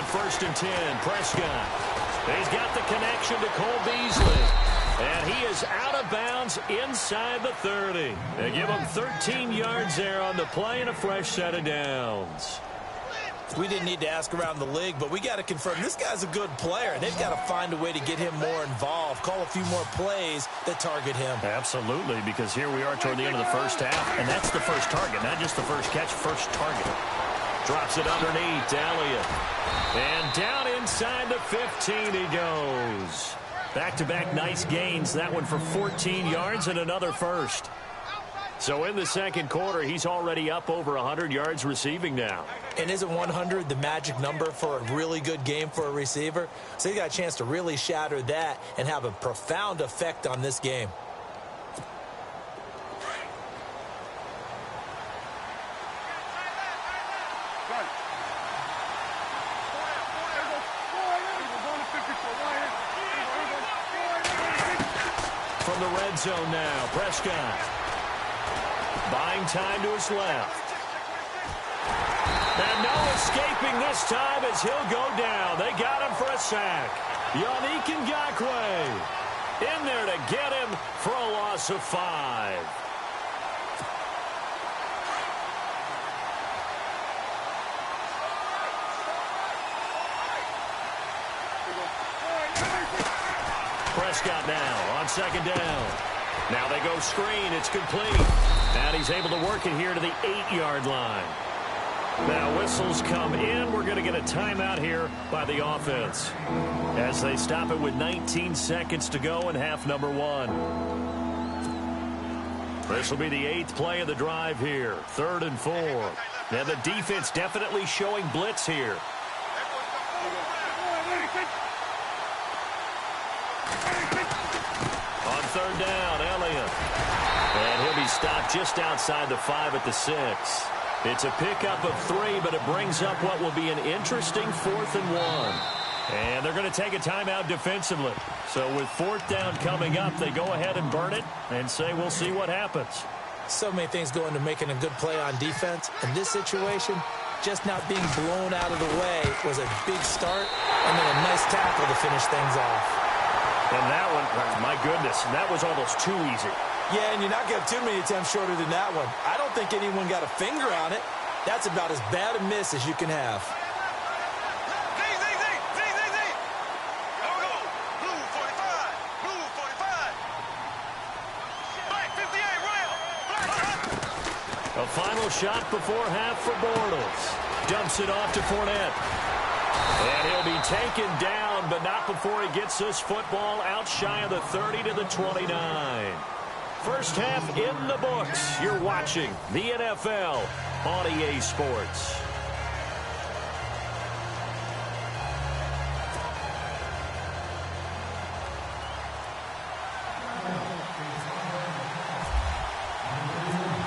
First and 10, Prescott. He's got the connection to Cole Beasley. And he is out of bounds inside the 30. They give him 13 yards there on the play and a fresh set of downs. We didn't need to ask around the league, but we got to confirm this guy's a good player. They've got to find a way to get him more involved, call a few more plays that target him. Absolutely, because here we are toward the end of the first half, and that's the first target, not just the first catch, first target. Drops it underneath to Elliott. And down inside the 15 he goes. Back-to-back nice gains. That one for 14 yards and another first. So in the second quarter, he's already up over 100 yards receiving now. And isn't 100 the magic number for a really good game for a receiver? So he got a chance to really shatter that and have a profound effect on this game. From the red zone now, Prescott. Buying time to his left. And no escaping this time as he'll go down. They got him for a sack. Yannick Ngakoue in there to get him for a loss of 5. Prescott now on 2nd down. Now they go screen. It's complete. And he's able to work it here to the 8-yard line. Now whistles come in. We're going to get a timeout here by the offense as they stop it with 19 seconds to go in half number 1. This will be the 8th play of the drive here. 3rd and 4. Now the defense definitely showing blitz here. On 3rd down, Elliott. And he'll be stopped just outside the 5 at the 6. It's a pickup of 3, but it brings up what will be an interesting 4th and 1. And they're going to take a timeout defensively. So with 4th down coming up, they go ahead and burn it and say we'll see what happens. So many things go into making a good play on defense. In this situation, just not being blown out of the way was a big start, and then a nice tackle to finish things off. And that one, my goodness, that was almost too easy. Yeah, and you're not going to have too many attempts shorter than that one. I don't think anyone got a finger on it. That's about as bad a miss as you can have. A final shot before half for Bortles. Dumps it off to Fournette. And he'll be taken down, but not before he gets this football out shy of the 30 to the 29. First half in the books. You're watching the NFL on EA Sports.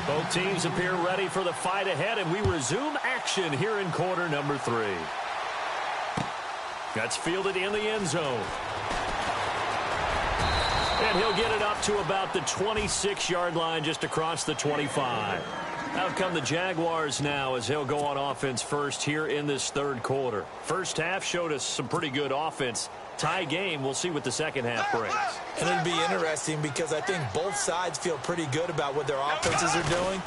Both teams appear ready for the fight ahead, and we resume action here in quarter number 3. That's fielded in the end zone. And he'll get it up to about the 26-yard line, just across the 25. Out come the Jaguars now as they'll go on offense first here in this 3rd quarter. First half showed us some pretty good offense. Tie game, we'll see what the second half brings. And it'll be interesting because I think both sides feel pretty good about what their offenses are doing.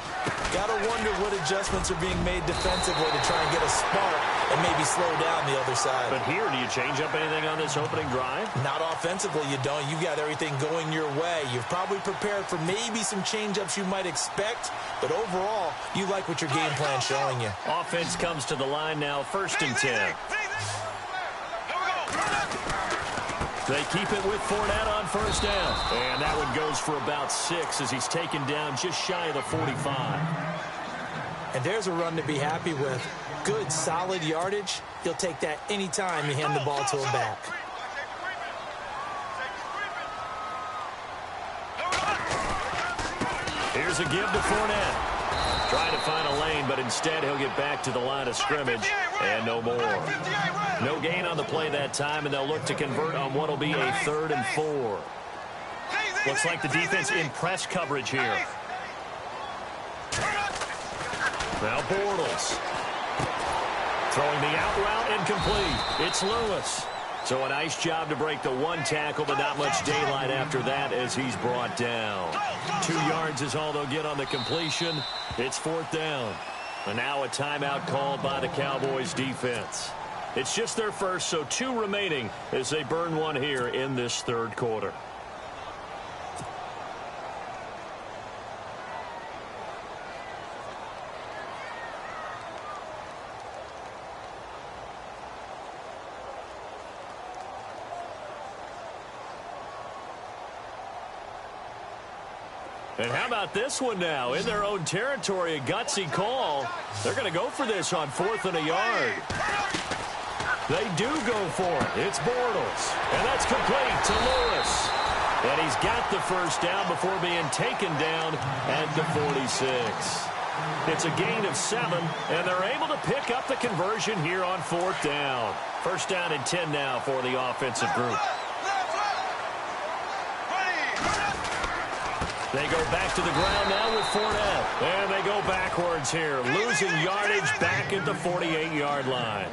Got to wonder what adjustments are being made defensively to try and get a spark and maybe slow down the other side. But here, do you change up anything on this opening drive? Not offensively, you don't. You've got everything going your way. You've probably prepared for maybe some change-ups you might expect, but overall, you like what your game plan's showing you. Offense comes to the line now, 1st and 10. They keep it with Fournette on 1st down. And that one goes for about 6 as he's taken down just shy of the 45. And there's a run to be happy with. Good, solid yardage. You'll take that anytime you hand the ball to him back. Here's a give to Fournette. Trying to find a lane, but instead he'll get back to the line of scrimmage and no more. No gain on the play that time, and they'll look to convert on what will be a 3rd and 4. Looks like the defense in press coverage here. Now Bortles. Throwing the out route incomplete. It's Lewis. So a nice job to break the 1 tackle, but not much daylight after that as he's brought down. 2 yards is all they'll get on the completion. It's 4th down. And now a timeout called by the Cowboys defense. It's just their first, so 2 remaining as they burn one here in this 3rd quarter. And how about this one now? In their own territory, a gutsy call. They're going to go for this on 4th and a yard. They do go for it. It's Bortles. And that's complete to Lewis. And he's got the 1st down before being taken down at the 46. It's a gain of 7, and they're able to pick up the conversion here on 4th down. 1st down and 10 now for the offensive group. They go back to the ground now with Fournette. And they go backwards here, losing yardage back at the 48-yard line.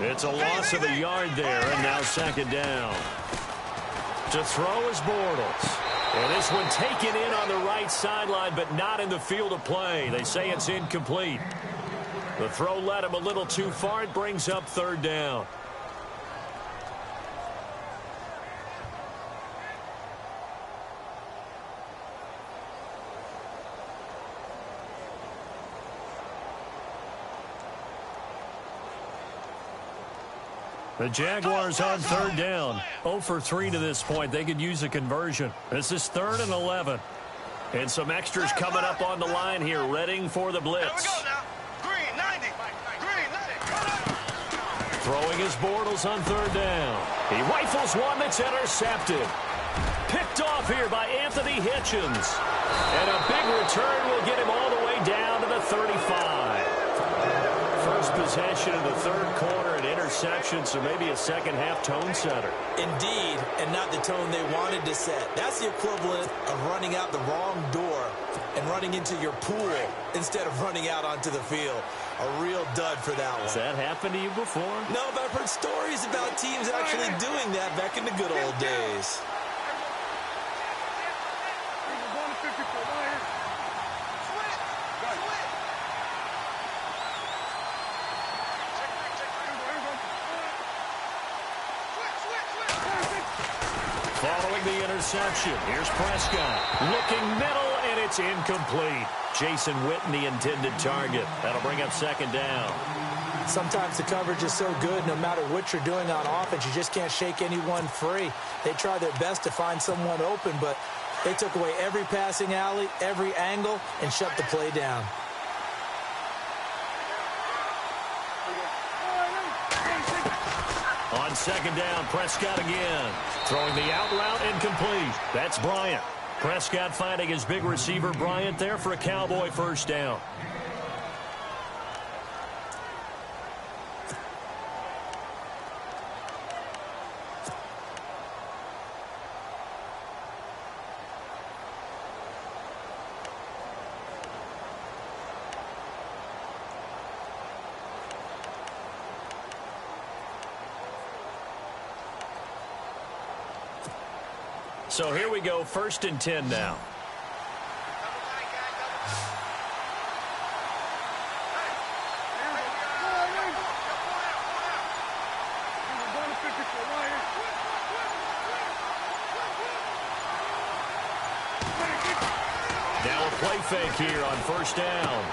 It's a loss of a yard there, and now 2nd down. To throw is Bortles. And this one taken in on the right sideline, but not in the field of play. They say it's incomplete. The throw led him a little too far. It brings up third down. The Jaguars on third down. 0 for 3 to this point. They could use a conversion. This is 3rd and 11. And some extras coming up on the line here, readying for the blitz. Here we go now. Green, 90. Green, 90. Throwing his Bortles on third down. He rifles one that's intercepted. Picked off here by Anthony Hitchens. And a big return will get him all the way down to the 35. First possession of the third quarter, an interception, so maybe a second-half tone setter. Indeed, and not the tone they wanted to set. That's the equivalent of running out the wrong door and running into your pool instead of running out onto the field. A real dud for that one. Has that happened to you before? No, but I've heard stories about teams actually doing that back in the good old days. Following the interception, here's Prescott. Looking middle, and it's incomplete. Jason Witten, the intended target. That'll bring up second down. Sometimes the coverage is so good, no matter what you're doing on offense, you just can't shake anyone free. They try their best to find someone open, but they took away every passing alley, every angle, and shut the play down. On second down, Prescott again. Throwing the out route incomplete. That's Bryant. Prescott finding his big receiver Bryant there for a Cowboy first down. So here we go, 1st and 10 now. Now a play fake here on first down.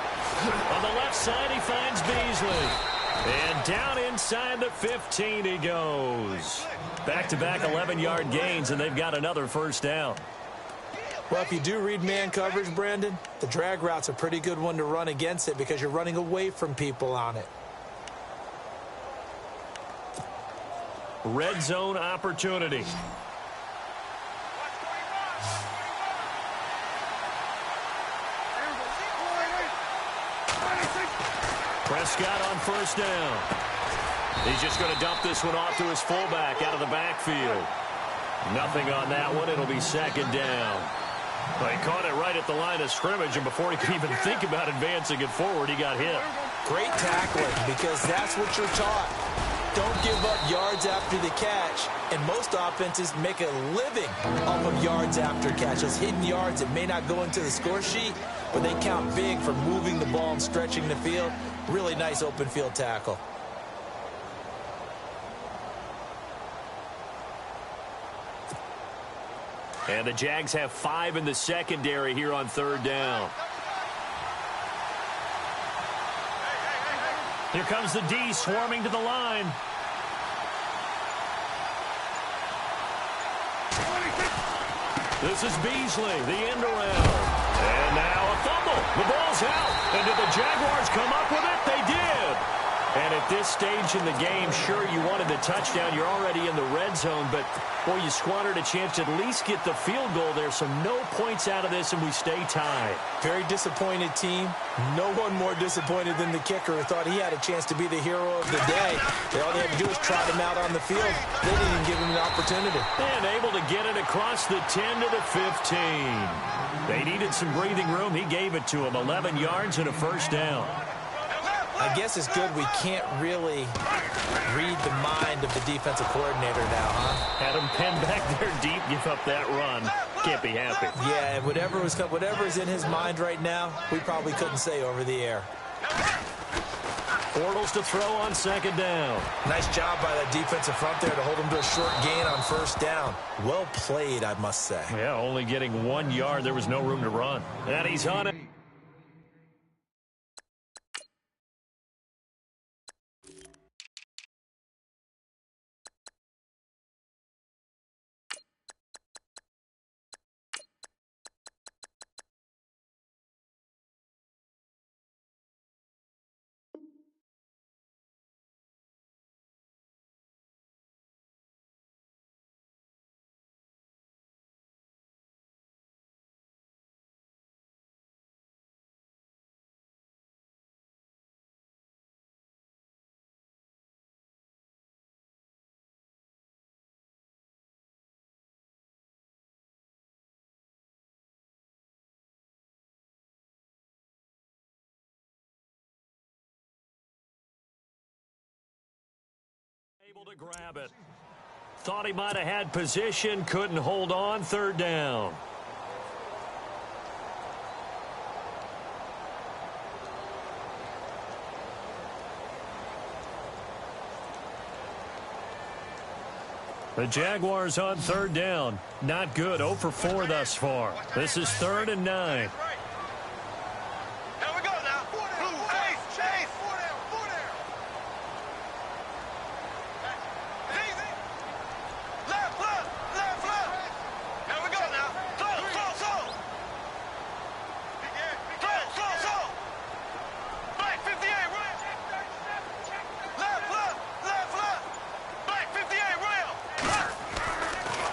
On the left side, he finds Beasley. And down inside the 15 he goes. Back-to-back 11-yard gains, and they've got another first down. Well, if you do read man coverage, Brandon, the drag route's a pretty good one to run against it because you're running away from people on it. Red zone opportunity. Prescott on first down. He's just going to dump this one off to his fullback out of the backfield. Nothing on that one. It'll be second down. Well, he caught it right at the line of scrimmage, and before he could even think about advancing it forward, he got hit. Great tackling, because that's what you're taught. Don't give up yards after the catch, and most offenses make a living off of yards after catch. Those hidden yards that may not go into the score sheet, but they count big for moving the ball and stretching the field. Really nice open field tackle. And the Jags have 5 in the secondary here on third down. Here comes the D swarming to the line. This is Beasley, the end around. And now a fumble. The ball's out. And did the Jaguars come up with it? They did. And at this stage in the game, sure, you wanted the touchdown. You're already in the red zone, but, boy, you squandered a chance to at least get the field goal there, so no points out of this, and we stay tied. Very disappointed team. No one more disappointed than the kicker who thought he had a chance to be the hero of the day. All they had to do was trot him out on the field. They didn't even give him an opportunity. And able to get it across the 10 to the 15. They needed some breathing room. He gave it to him. 11 yards and a first down. I guess it's good we can't really read the mind of the defensive coordinator now, huh? Had him pinned back there deep, give up that run. can't be happy. Yeah, and whatever is in his mind right now, we probably couldn't say over the air. Bortles to throw on second down. Nice job by that defensive front there to hold him to a short gain on first down. Well played, I must say. Yeah, only getting 1 yard. There was no room to run. And he's on it. Able to grab it. Thought he might have had position, couldn't hold on, third down. The Jaguars on third down. Not good, 0 for 4 thus far. This is 3rd and 9.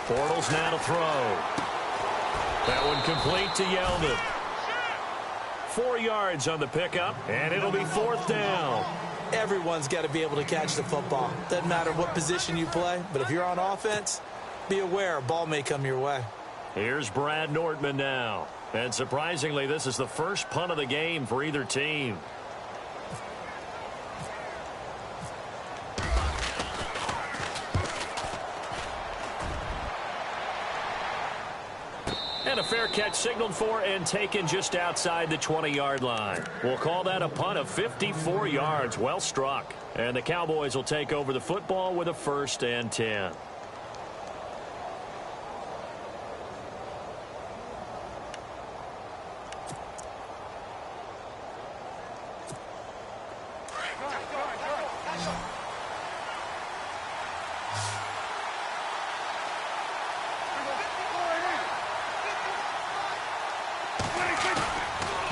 Bortles now to throw. That one complete to Yeldon. 4 yards on the pickup, and it'll be 4th down. Everyone's got to be able to catch the football. Doesn't matter what position you play, but if you're on offense, be aware a ball may come your way. Here's Brad Nordman now. And surprisingly, this is the first punt of the game for either team. And a fair catch signaled for and taken just outside the 20-yard line. We'll call that a punt of 54 yards. Well struck. And the Cowboys will take over the football with a 1st and 10.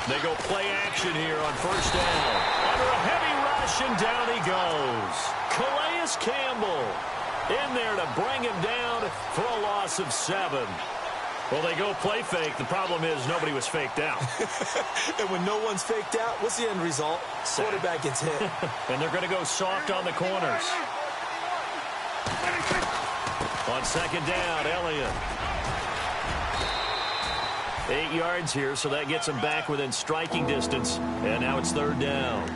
They go play action here on first down. Under a heavy rush, and down he goes. Calais Campbell in there to bring him down for a loss of 7. Well, they go play fake. The problem is nobody was faked out. And when no one's faked out, what's the end result? Quarterback gets hit. And they're going to go soft on the corners. On second down, Elliott. 8 yards here, so that gets him back within striking distance. And now it's 3rd down.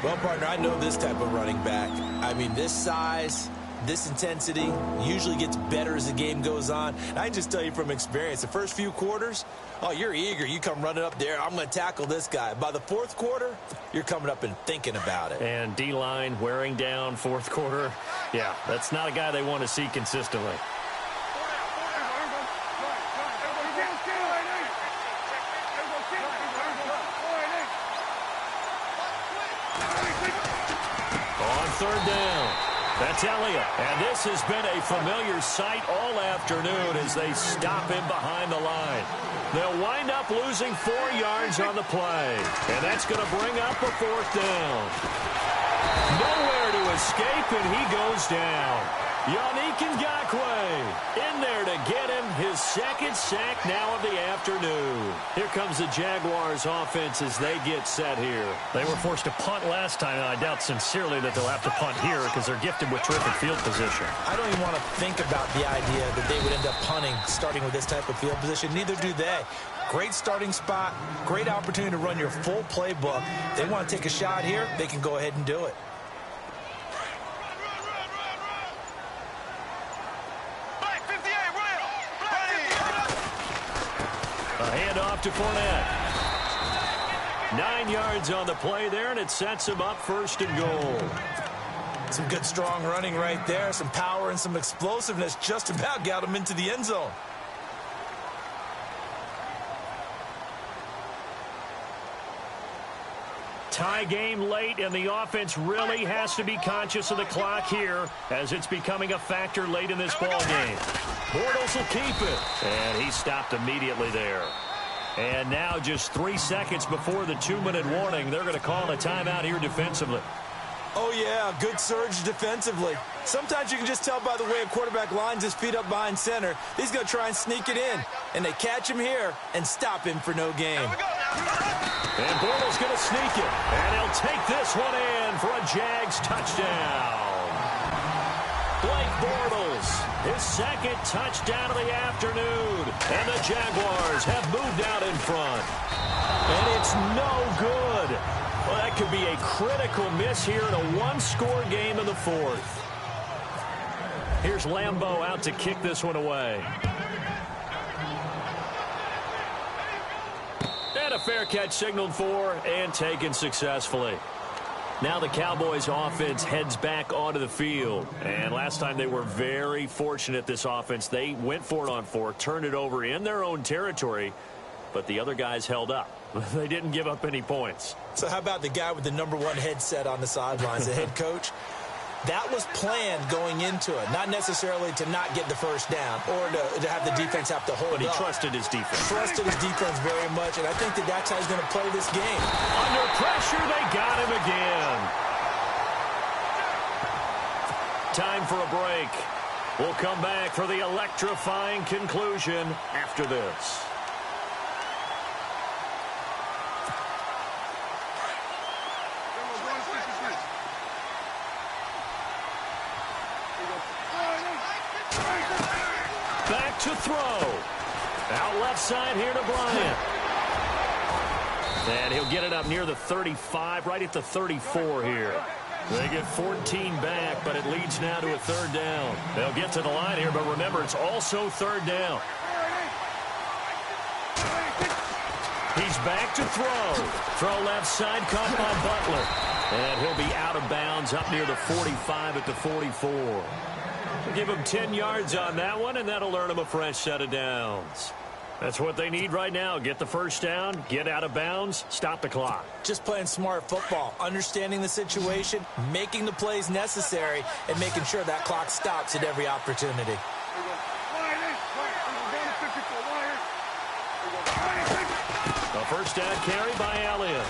Well, partner, I know this type of running back. I mean, this size, this intensity usually gets better as the game goes on. And I just tell you from experience, the first few quarters, oh, you're eager. You come running up there, I'm going to tackle this guy. By the 4th quarter, you're coming up and thinking about it. And D-line wearing down 4th quarter. Yeah, that's not a guy they want to see consistently. Third down. That's Elliott. And this has been a familiar sight all afternoon as they stop him behind the line. They'll wind up losing 4 yards on the play. And that's going to bring up a 4th down. Nowhere to escape, and he goes down. Yannick Ngakoue in there to get him his 2nd sack now of the afternoon. Here comes the Jaguars offense as they get set here. They were forced to punt last time, and I doubt sincerely that they'll have to punt here because they're gifted with terrific field position. I don't even want to think about the idea that they would end up punting starting with this type of field position. Neither do they. Great starting spot, great opportunity to run your full playbook. They want to take a shot here, they can go ahead and do it. A handoff to Fournette. 9 yards on the play there, and it sets him up 1st and goal. Some good, strong running right there. Some power and some explosiveness just about got him into the end zone. Tie game late, and the offense really has to be conscious of the clock here as it's becoming a factor late in this ball game. Bortles will keep it, and he stopped immediately there. And now just 3 seconds before the 2-minute warning, they're going to call a timeout here defensively. Oh, yeah, good surge defensively. Sometimes you can just tell by the way a quarterback lines his feet up behind center. He's going to try and sneak it in, and they catch him here and stop him for no gain. And Bortles going to sneak it, and he'll take this one in for a Jags touchdown. Blake Bortles, his 2nd touchdown of the afternoon, and the Jaguars have moved out in front. And it's no good. Well, that could be a critical miss here in a 1-score game in the 4th. Here's Lambeau out to kick this one away. And a fair catch signaled for and taken successfully. Now the Cowboys offense heads back onto the field. And last time they were very fortunate, this offense. They went for it on 4, turned it over in their own territory, but the other guys held up. They didn't give up any points. So how about the guy with the #1 headset on the sidelines, the head coach? That was planned going into it, not necessarily to not get the first down or to have the defense have to hold up. But he trusted his defense. Trusted his defense very much, and I think that that's how he's going to play this game. Under pressure, they got him again. Time for a break. We'll come back for the electrifying conclusion after this. Back to throw. Out left side here to Bryant. And he'll get it up near the 35, right at the 34 here. They get 14 back, but it leads now to a 3rd down. They'll get to the line here, but remember, it's also 3rd down. He's back to throw. Throw left side, caught by Butler. And he'll be out of bounds up near the 45 at the 44. We'll give him 10 yards on that one, and that'll earn him a fresh set of downs. That's what they need right now. Get the first down, get out of bounds, stop the clock. Just playing smart football, understanding the situation, making the plays necessary, and making sure that clock stops at every opportunity. A first down carry by Elliott.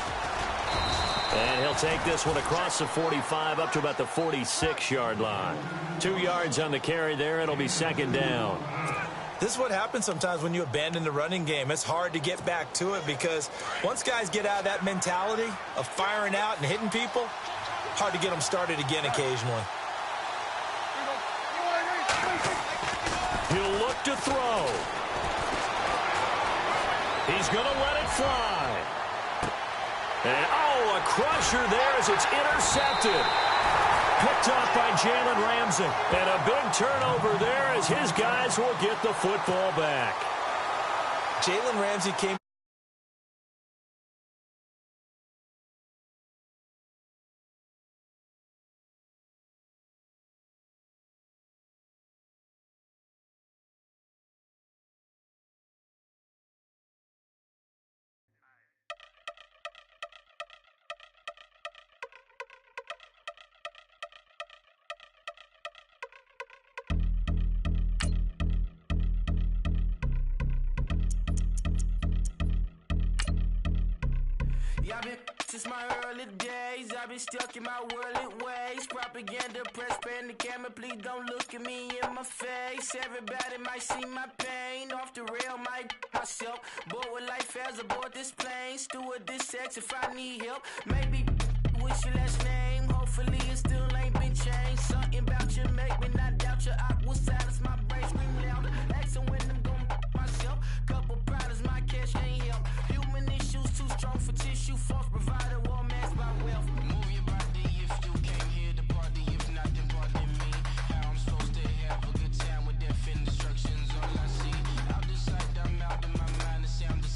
And he'll take this one across the 45 up to about the 46-yard line. 2 yards on the carry there. It'll be 2nd down. This is what happens sometimes when you abandon the running game. It's hard to get back to it because once guys get out of that mentality of firing out and hitting people, hard to get them started again occasionally. He'll look to throw. He's going to let it fly. And, oh, a crusher there as it's intercepted. Picked off by Jalen Ramsey. And a big turnover there as his guys will get the football back. Jalen Ramsey came. Since my early days, I've been stuck in my worldly ways. Propaganda, press, pan the camera, please don't look at me in my face. Everybody might see my pain, off the rail, might myself. Bored with life as aboard this plane. Steward this sex if I need help. Maybe what's your last name? Hopefully it still ain't been changed. Something about you make me not doubt you. I will silence my brain, scream louder. Asking when I'm gon' myself. Couple problems, my cash can't help. Human issues too strong for tissue. False provider, war mask by wealth. Move your body if you came here to party. If not, then pardon me. How I'm supposed to have a good time with death and destruction's all I see. Out the sight, I'm out of my mind. To say I'm the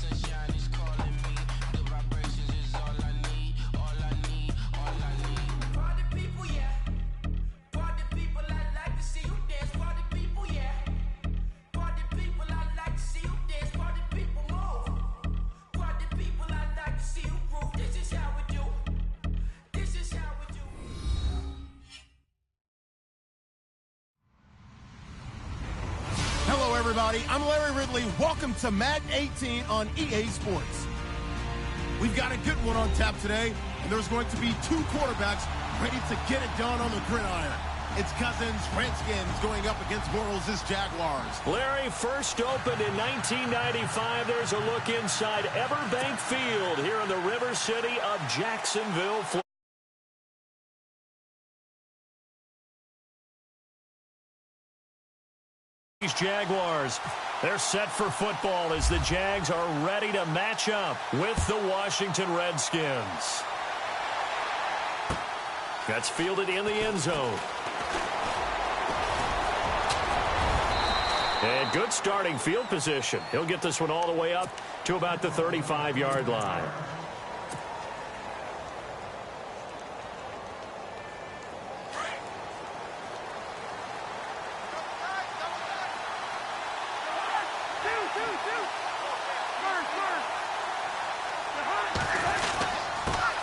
everybody. I'm Larry Ridley. Welcome to Madden 18 on EA Sports. We've got a good one on tap today, and there's going to be two quarterbacks ready to get it done on the gridiron. It's Cousins, Redskins, going up against Bortles' Jaguars. Larry, first opened in 1995. There's a look inside Everbank Field here in the River City of Jacksonville, Florida. These Jaguars, they're set for football as the Jags are ready to match up with the Washington Redskins. That's fielded in the end zone. And good starting field position. He'll get this one all the way up to about the 35-yard line.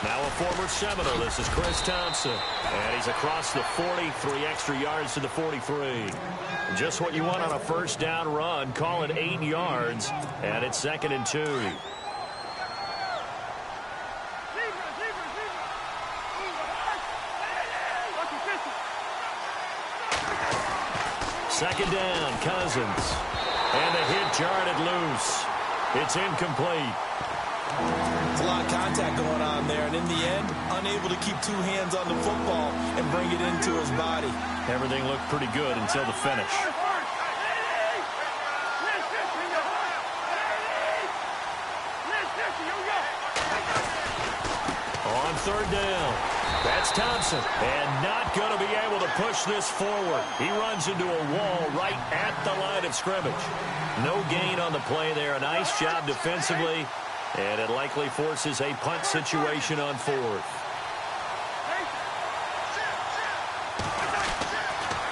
Now a former Seminole. This is Chris Thompson. And he's across the 40, 3 extra yards to the 43. Just what you want on a first down run. Call it 8 yards. And it's 2nd and 2. Second down, Cousins. And the hit jarred it loose. It's incomplete. It's a lot of contact going on there, and in the end, unable to keep two hands on the football and bring it into his body. Everything looked pretty good until the finish. On third down, that's Thompson, and not going to be able to push this forward. He runs into a wall right at the line of scrimmage. No gain on the play there. A nice job defensively. And it likely forces a punt situation on 4th.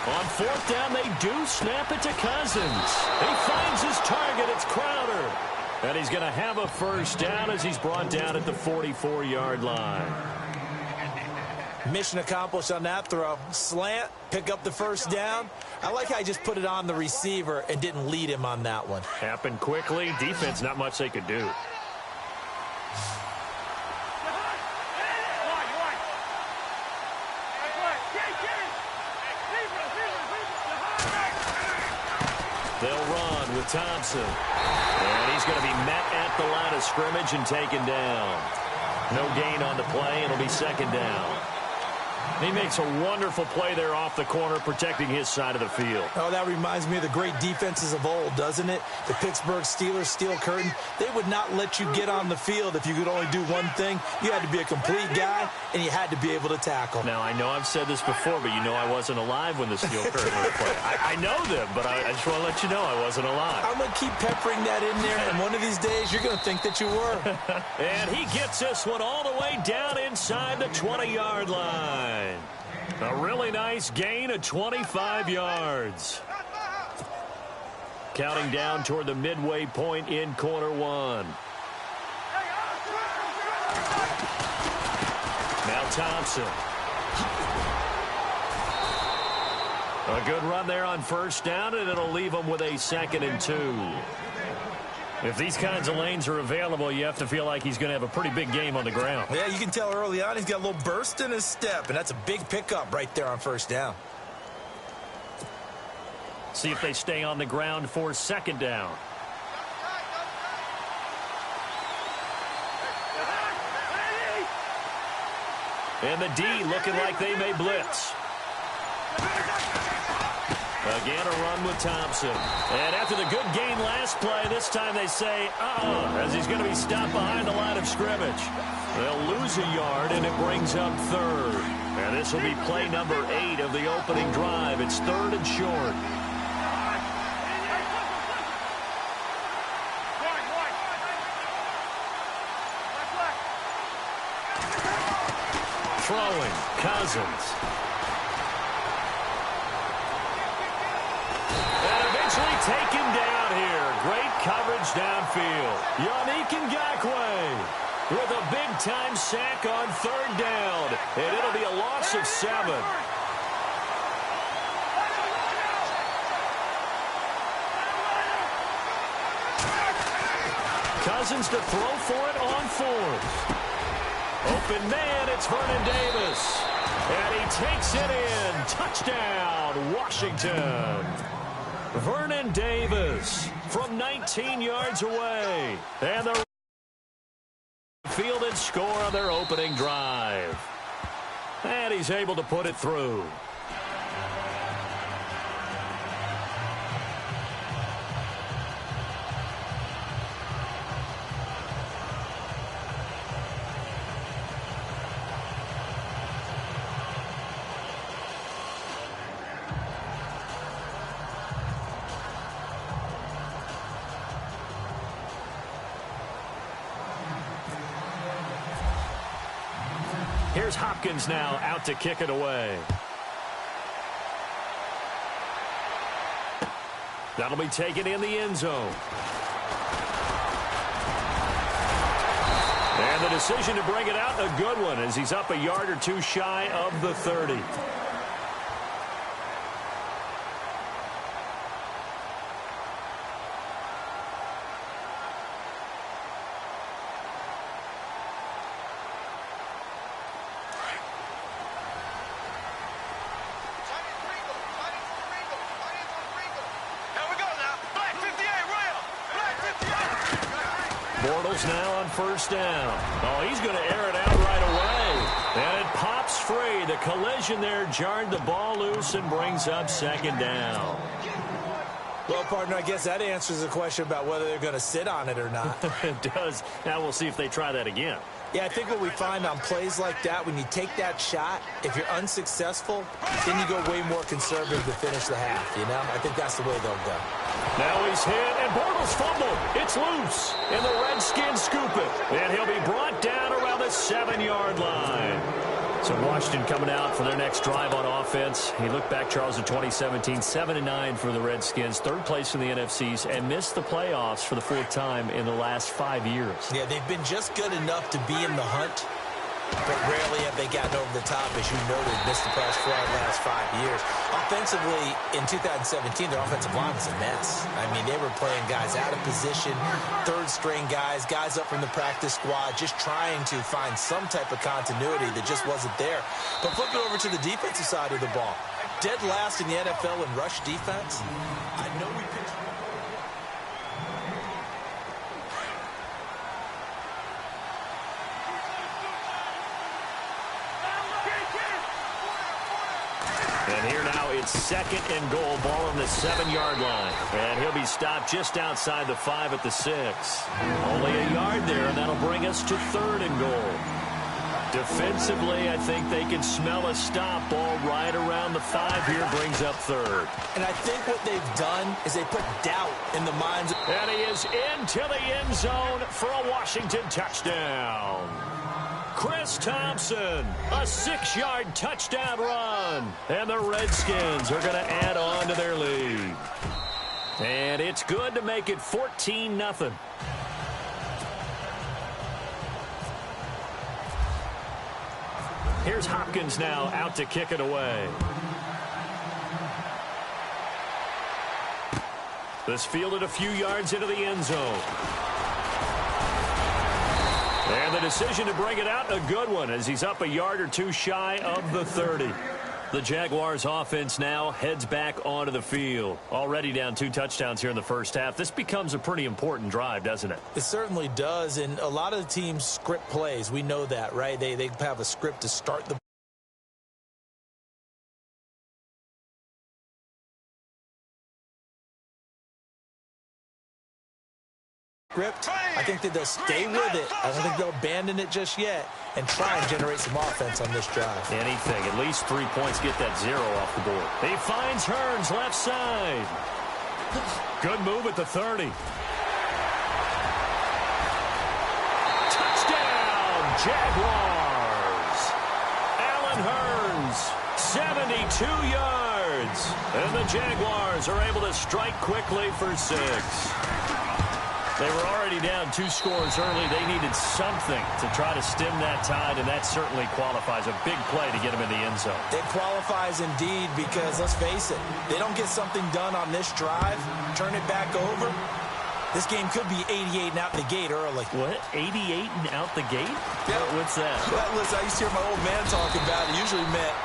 On 4th down, they do snap it to Cousins. He finds his target. It's Crowder. And he's going to have a first down as he's brought down at the 44-yard line. Mission accomplished on that throw. Slant, pick up the first down. I like how he just put it on the receiver and didn't lead him on that one. Happened quickly. Defense, not much they could do. They'll run with Thompson. And he's going to be met at the line of scrimmage and taken down. No gain on the play. It'll be 2nd down. He makes a wonderful play there off the corner, protecting his side of the field. Oh, that reminds me of the great defenses of old, doesn't it? The Pittsburgh Steelers, Steel Curtain, they would not let you get on the field if you could only do one thing. You had to be a complete guy, and you had to be able to tackle. Now, I know I've said this before, but you know I wasn't alive when the Steel Curtain was played. I know them, but I just want to let you know I wasn't alive. I'm going to keep peppering that in there, and one of these days you're going to think that you were. And he gets this one all the way down inside the 20-yard line. A really nice gain of 25 yards. Counting down toward the midway point in quarter 1. Now Thompson. A good run there on first down, and it'll leave them with a 2nd and 2. If these kinds of lanes are available, you have to feel like he's going to have a pretty big game on the ground. Yeah, you can tell early on he's got a little burst in his step, and that's a big pickup right there on first down. See if they stay on the ground for 2nd down. And the D looking like they may blitz. Again, a run with Thompson. And after the good gain last play, this time they say, as he's going to be stopped behind the line of scrimmage. They'll lose a yard, and it brings up 3rd. And this will be play number 8 of the opening drive. It's 3rd and short. Throwing, Cousins. Taken down here. Great coverage downfield. Yannick Ngakoue with a big-time sack on 3rd down. And it'll be a loss of 7. Cousins to throw for it on fourth. Open man, it's Vernon Davis. And he takes it in. Touchdown, Washington. Vernon Davis from 19 yards away. And the field and score on their opening drive. And he's able to put it through. Here's Hopkins now out to kick it away. That'll be taken in the end zone. And the decision to bring it out, a good one, as he's up a yard or two shy of the 30. Bortles now on first down. Oh, he's going to air it out right away. And it pops free. The collision there jarred the ball loose and brings up second down. Well, partner, I guess that answers the question about whether they're going to sit on it or not. It does. Now we'll see if they try that again. Yeah, I think what we find on plays like that, when you take that shot, if you're unsuccessful, then you go way more conservative to finish the half, you know? I think that's the way they'll go. Now he's hit, and Bortles fumbled. It's loose, and the Redskins scoop it. And he'll be brought down around the 7-yard line. So Washington coming out for their next drive on offense. He looked back, Charles, in 2017, 7-9 for the Redskins, third place in the NFCs, and missed the playoffs for the fourth time in the last 5 years. Yeah, they've been just good enough to be in the hunt, but rarely have they gotten over the top, as you noted, missed the playoffs for the last 5 years. Offensively, in 2017, their offensive line was a mess. I mean, they were playing guys out of position, third-string guys up from the practice squad, just trying to find some type of continuity that just wasn't there. But flipping over to the defensive side of the ball, dead last in the NFL in rush defense. I know we pitched. And here now it's second and goal, ball on the 7-yard line. And he'll be stopped just outside the 5 at the 6. Only a yard there, and that'll bring us to third and goal. Defensively, I think they can smell a stop. Ball right around the 5 here, brings up third. And I think what they've done is they put doubt in the minds. And he is into the end zone for a Washington touchdown. Chris Thompson, a 6-yard touchdown run. And the Redskins are going to add on to their lead. And it's good to make it 14-0. Here's Hopkins now out to kick it away. This fielded a few yards into the end zone. And the decision to bring it out, a good one, as he's up a yard or two shy of the 30. The Jaguars offense now heads back onto the field. Already down 2 touchdowns here in the first half. This becomes a pretty important drive, doesn't it? It certainly does, and a lot of the teams script plays. We know that, right? They have a script to start the script. I think that they'll stay with it. I don't think they'll abandon it just yet and try and generate some offense on this drive. Anything. At least 3 points, get that 0 off the board. He finds Hearns left side. Good move at the 30. Touchdown, Jaguars. Allen Hearns, 72 yards. And the Jaguars are able to strike quickly for 6. They were already down 2 scores early. They needed something to try to stem that tide, and that certainly qualifies. A big play to get them in the end zone. It qualifies indeed because, let's face it, they don't get something done on this drive, turn it back over, This game could be 88 and out the gate early. What? 88 and out the gate? Yeah. What's that? Well, listen, I used to hear my old man talking about it. Usually meant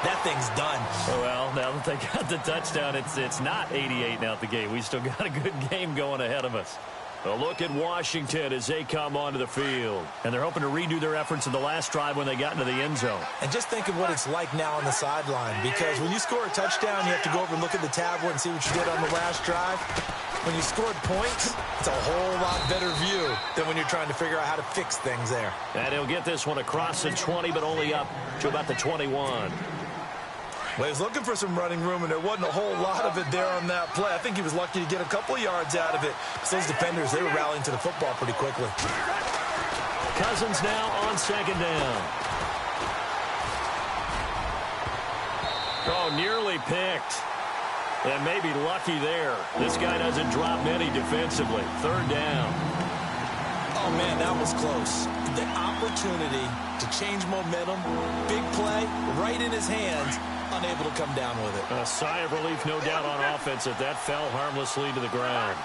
that thing's done. Well, now that they got the touchdown, it's not 88 and out the gate. We still got a good game going ahead of us. A look at Washington as they come onto the field. And they're hoping to redo their efforts in the last drive when they got into the end zone. And just think of what it's like now on the sideline. Because when you score a touchdown, you have to go over and look at the tablet and see what you did on the last drive. When you scored points, it's a whole lot better view than when you're trying to figure out how to fix things there. And he'll get this one across the 20, but only up to about the 21. Well, he was looking for some running room, and there wasn't a whole lot of it there on that play. I think he was lucky to get a couple yards out of it. So those defenders, they were rallying to the football pretty quickly. Cousins now on second down. Oh, nearly picked. And maybe lucky there. This guy doesn't drop many defensively. Third down. Oh, man, that was close. The opportunity to change momentum, big play, right in his hands, unable to come down with it. A sigh of relief, no doubt, on offense if that fell harmlessly to the ground.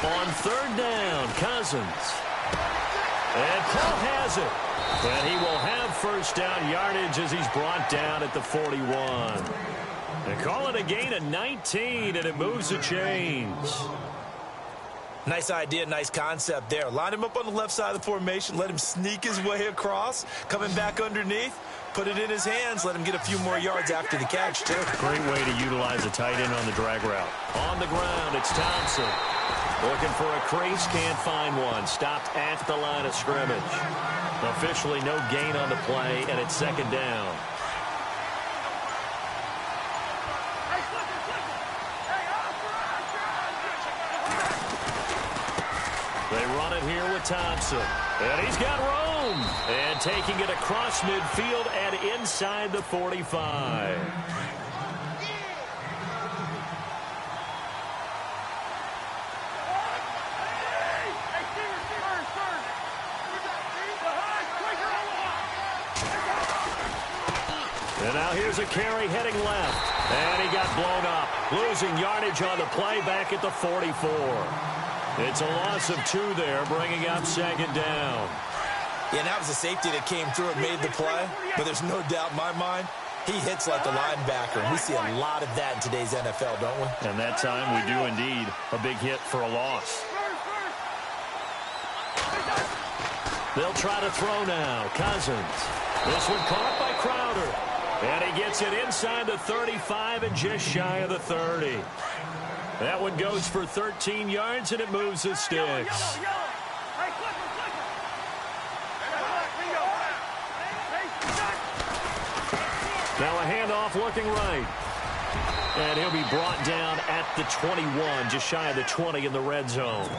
On third down, Cousins. And Paul has it. And he will have first down yardage as he's brought down at the 41. They call it a gain of 19, and it moves the chains. Nice idea, nice concept there. Line him up on the left side of the formation, let him sneak his way across, coming back underneath, put it in his hands, let him get a few more yards after the catch, too. Great way to utilize a tight end on the drag route. On the ground, it's Thompson. Looking for a crease, can't find one. Stopped at the line of scrimmage. Officially no gain on the play, and it's second down. They run it here with Thompson. And he's got room. And taking it across midfield and inside the 45. And now here's a carry heading left. And he got blown up. Losing yardage on the play back at the 44. It's a loss of 2 there, bringing up second down. Yeah, and that was a safety that came through and made the play. But there's no doubt in my mind, he hits like a linebacker. And we see a lot of that in today's NFL, don't we? And that time we do indeed. A big hit for a loss. They'll try to throw now. Cousins. This one caught by Crowder. And he gets it inside the 35 and just shy of the 30. That one goes for 13 yards, and it moves the sticks. Now a handoff looking right. And he'll be brought down at the 21, just shy of the 20 in the red zone.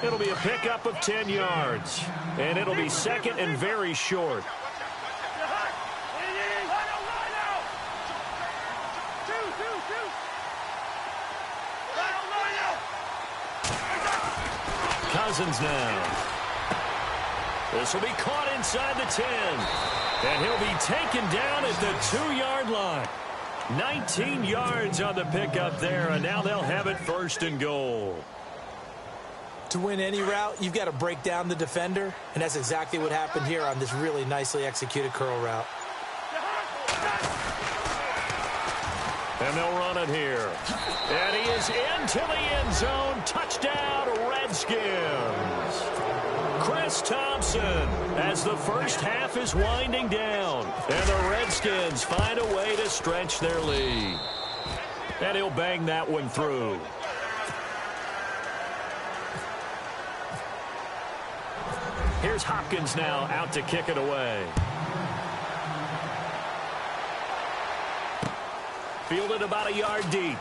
It'll be a pickup of 10 yards. And it'll be second and very short. Cousins now. This will be caught inside the 10. And he'll be taken down at the 2-yard line. 19 yards on the pickup there, and now they'll have it first and goal. To win any route, you've got to break down the defender, and that's exactly what happened here on this really nicely executed curl route. And they'll run it here. And he is into the end zone. Touchdown, Redskins. Chris Thompson as the first half is winding down. And the Redskins find a way to stretch their lead. And he'll bang that one through. Here's Hopkins now out to kick it away. Fielded about a yard deep.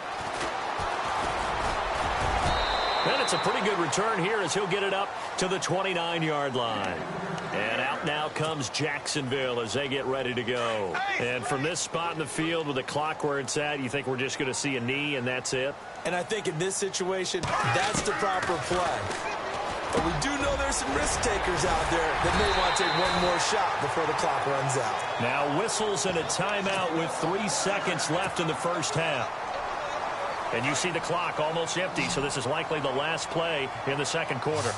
And it's a pretty good return here as he'll get it up to the 29-yard line. And out now comes Jacksonville as they get ready to go. And from this spot in the field with the clock where it's at, you think we're just going to see a knee and that's it? And I think in this situation, that's the proper play. But we do know there's some risk takers out there that may want to take one more shot before the clock runs out. Now whistles and a timeout with 3 seconds left in the first half. And you see the clock almost empty, so this is likely the last play in the second quarter.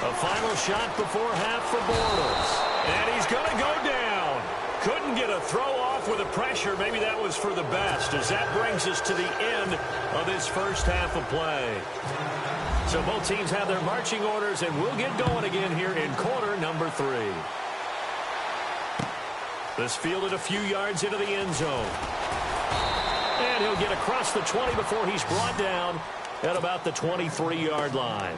A final shot before half for Bortles. And he's going to go down. Couldn't get a throw off with the pressure. Maybe that was for the best, as that brings us to the end of this first half of play. So both teams have their marching orders, and we'll get going again here in quarter number 3. This fielded a few yards into the end zone. And he'll get across the 20 before he's brought down at about the 23-yard line.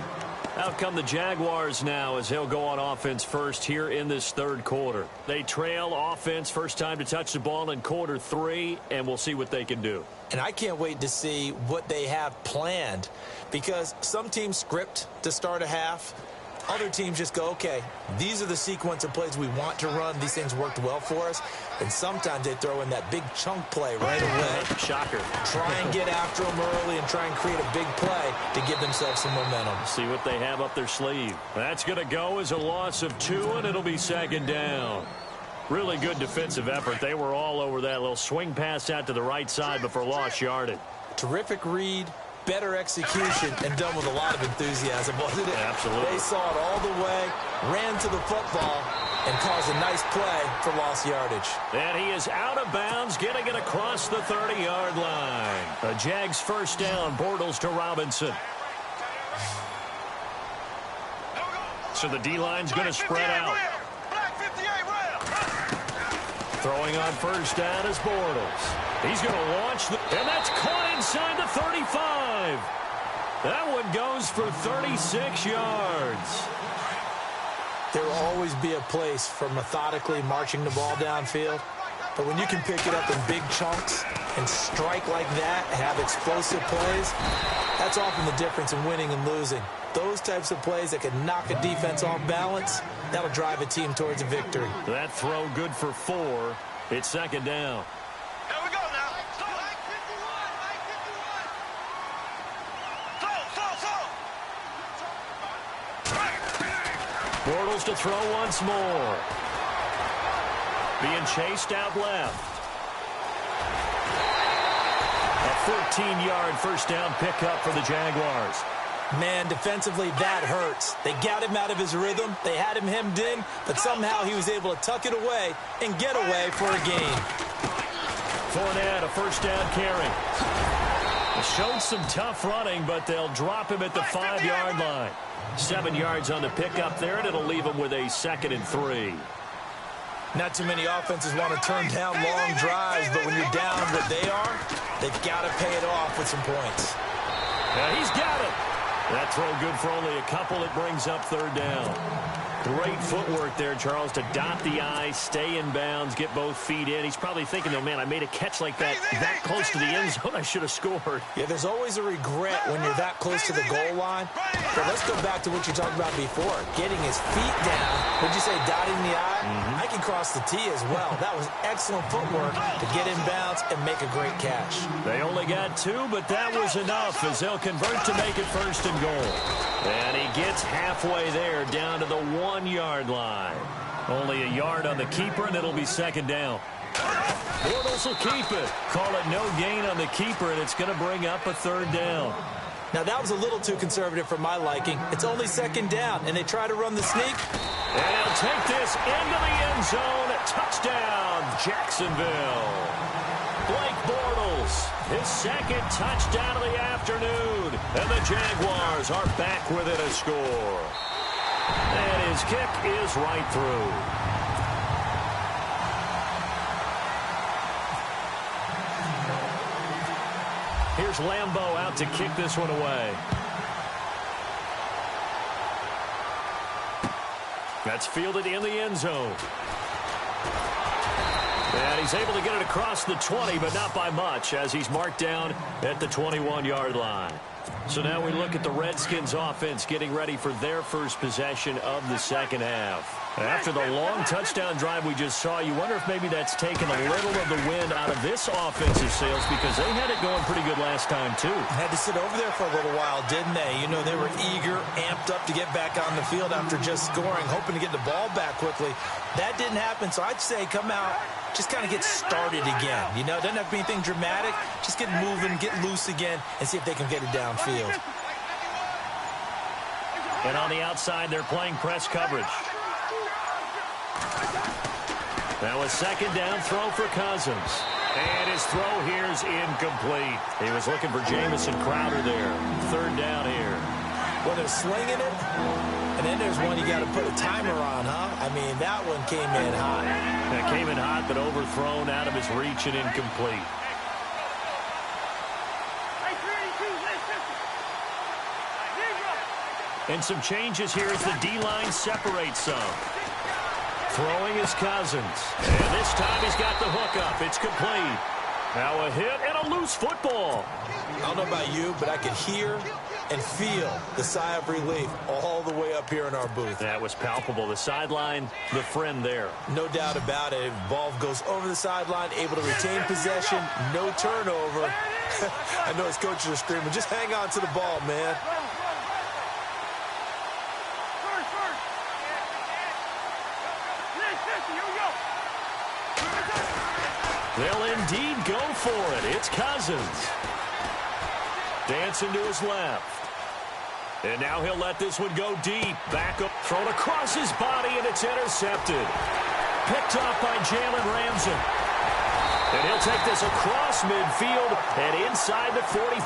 Out come the Jaguars now as they'll go on offense first here in this third quarter. They trail offense first time to touch the ball in quarter 3, and we'll see what they can do. And I can't wait to see what they have planned, because some teams script to start a half. Other teams just go, okay, these are the sequence of plays we want to run. These things worked well for us. And sometimes they throw in that big chunk play right away. Shocker. Try and get after them early and try and create a big play to give themselves some momentum. See what they have up their sleeve. That's going to go as a loss of 2, and it'll be second down. Really good defensive effort. They were all over that little swing pass out to the right side before lost yardage. Terrific read. Better execution, and done with a lot of enthusiasm, wasn't it? Absolutely. They saw it all the way, ran to the football, and caused a nice play for lost yardage. And he is out of bounds, getting it across the 30-yard line. The Jags first down, Bortles to Robinson. So the D-line's going to spread out. Throwing on first down is Bortles. He's going to launch, and that's caught inside the 35. That one goes for 36 yards. There will always be a place for methodically marching the ball downfield. But when you can pick it up in big chunks and strike like that, have explosive plays, that's often the difference in winning and losing. Those types of plays that can knock a defense off balance, that'll drive a team towards a victory. That throw good for 4. It's second down. Here we go now. Bortles to throw once more. Being chased out left. A 14-yard first down pickup for the Jaguars. Man, defensively, that hurts. They got him out of his rhythm. They had him hemmed in, but somehow he was able to tuck it away and get away for a gain. Fournette, a first down carry. Showed some tough running, but they'll drop him at the 5-yard line. 7 yards on the pickup there, and it'll leave him with a 2nd and 3. Not too many offenses want to turn down long drives, but when you're down what they are, they've got to pay it off with some points. Now he's got it. That throw good for only a couple. It brings up third down. Great footwork there, Charles, to dot the I, stay in bounds, get both feet in. He's probably thinking, oh, man, I made a catch like that close to the end zone. I should have scored. Yeah, there's always a regret when you're that close to the goal line. But let's go back to what you talked about before, getting his feet down. Would you say dotting the I? I can cross the T as well. That was excellent footwork to get in bounds and make a great catch. They only got 2, but that was enough as they'll convert to make it first and goal. And he gets halfway there, down to the 1-yard line. Only a yard on the keeper, and it'll be second down. Bortles will keep it. Call it no gain on the keeper, and it's going to bring up a third down. Now, that was a little too conservative for my liking. It's only second down, and they try to run the sneak. And he'll take this into the end zone. Touchdown, Jacksonville. Blake Bortles, his 2nd touchdown of the afternoon. And the Jaguars are back within a score. And his kick is right through. Here's Lambeau out to kick this one away. That's fielded in the end zone. And he's able to get it across the 20, but not by much, as he's marked down at the 21-yard line. So now we look at the Redskins offense getting ready for their first possession of the second half. After the long touchdown drive we just saw, you wonder if maybe that's taken a little of the wind out of this offensive sails, because they had it going pretty good last time too. Had to sit over there for a little while, didn't they? You know, they were eager, amped up to get back on the field after just scoring, hoping to get the ball back quickly. That didn't happen, so I'd say come out, just kind of get started again. You know, it doesn't have to be anything dramatic. Just get moving, get loose again, and see if they can get it downfield. And on the outside, they're playing press coverage. Now a second down throw for Cousins. And his throw here is incomplete. He was looking for Jamison Crowder there. Third down here. Well, they're slinging it, and then there's one you got to put a timer on, huh? I mean, that one came in hot. That came in hot, but overthrown out of his reach and incomplete. And some changes here as the D-line separates some. Throwing is Cousins. And this time he's got the hook up. It's complete. Now a hit and a loose football. I don't know about you, but I could hear and feel the sigh of relief all the way up here in our booth. That was palpable. The sideline, the friend there. No doubt about it. Ball goes over the sideline, able to retain possession, no turnover. I know his coaches are screaming, just hang on to the ball, man. They'll indeed go for it. It's Cousins. Dancing to his left. And now he'll let this one go deep. Back up, thrown across his body, and it's intercepted. Picked off by Jalen Ramsey. And he'll take this across midfield and inside the 45.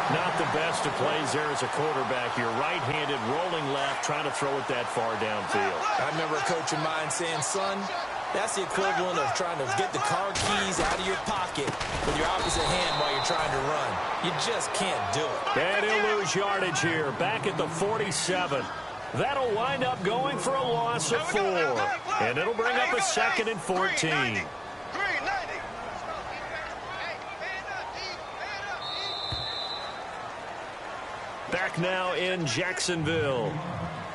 Not the best of plays there as a quarterback. You're right-handed, rolling left, trying to throw it that far downfield. I remember a coach of mine saying, son, that's the equivalent of trying to get the car keys out of your pocket with your opposite hand while you're trying to run. You just can't do it. And he'll lose yardage here, back at the 47. That'll wind up going for a loss of 4. And it'll bring up a second and 14. Back now in Jacksonville.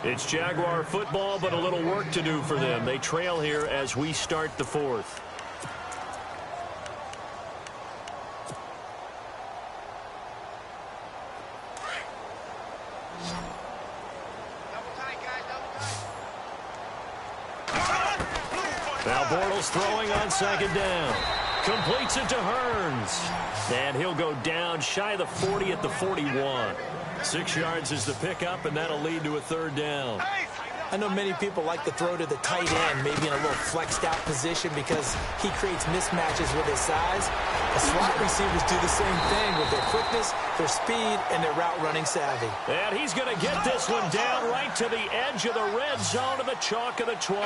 It's Jaguar football, but a little work to do for them. They trail here as we start the fourth. Now Bortles throwing on second down. Completes it to Hearns. And he'll go down shy of the 40 at the 41. 6 yards is the pickup, and that'll lead to a third down. I know many people like to throw to the tight end, maybe in a little flexed out position because he creates mismatches with his size. The slot receivers do the same thing with their quickness, their speed, and their route running savvy. And he's going to get this one down right to the edge of the red zone of the chalk of the 20.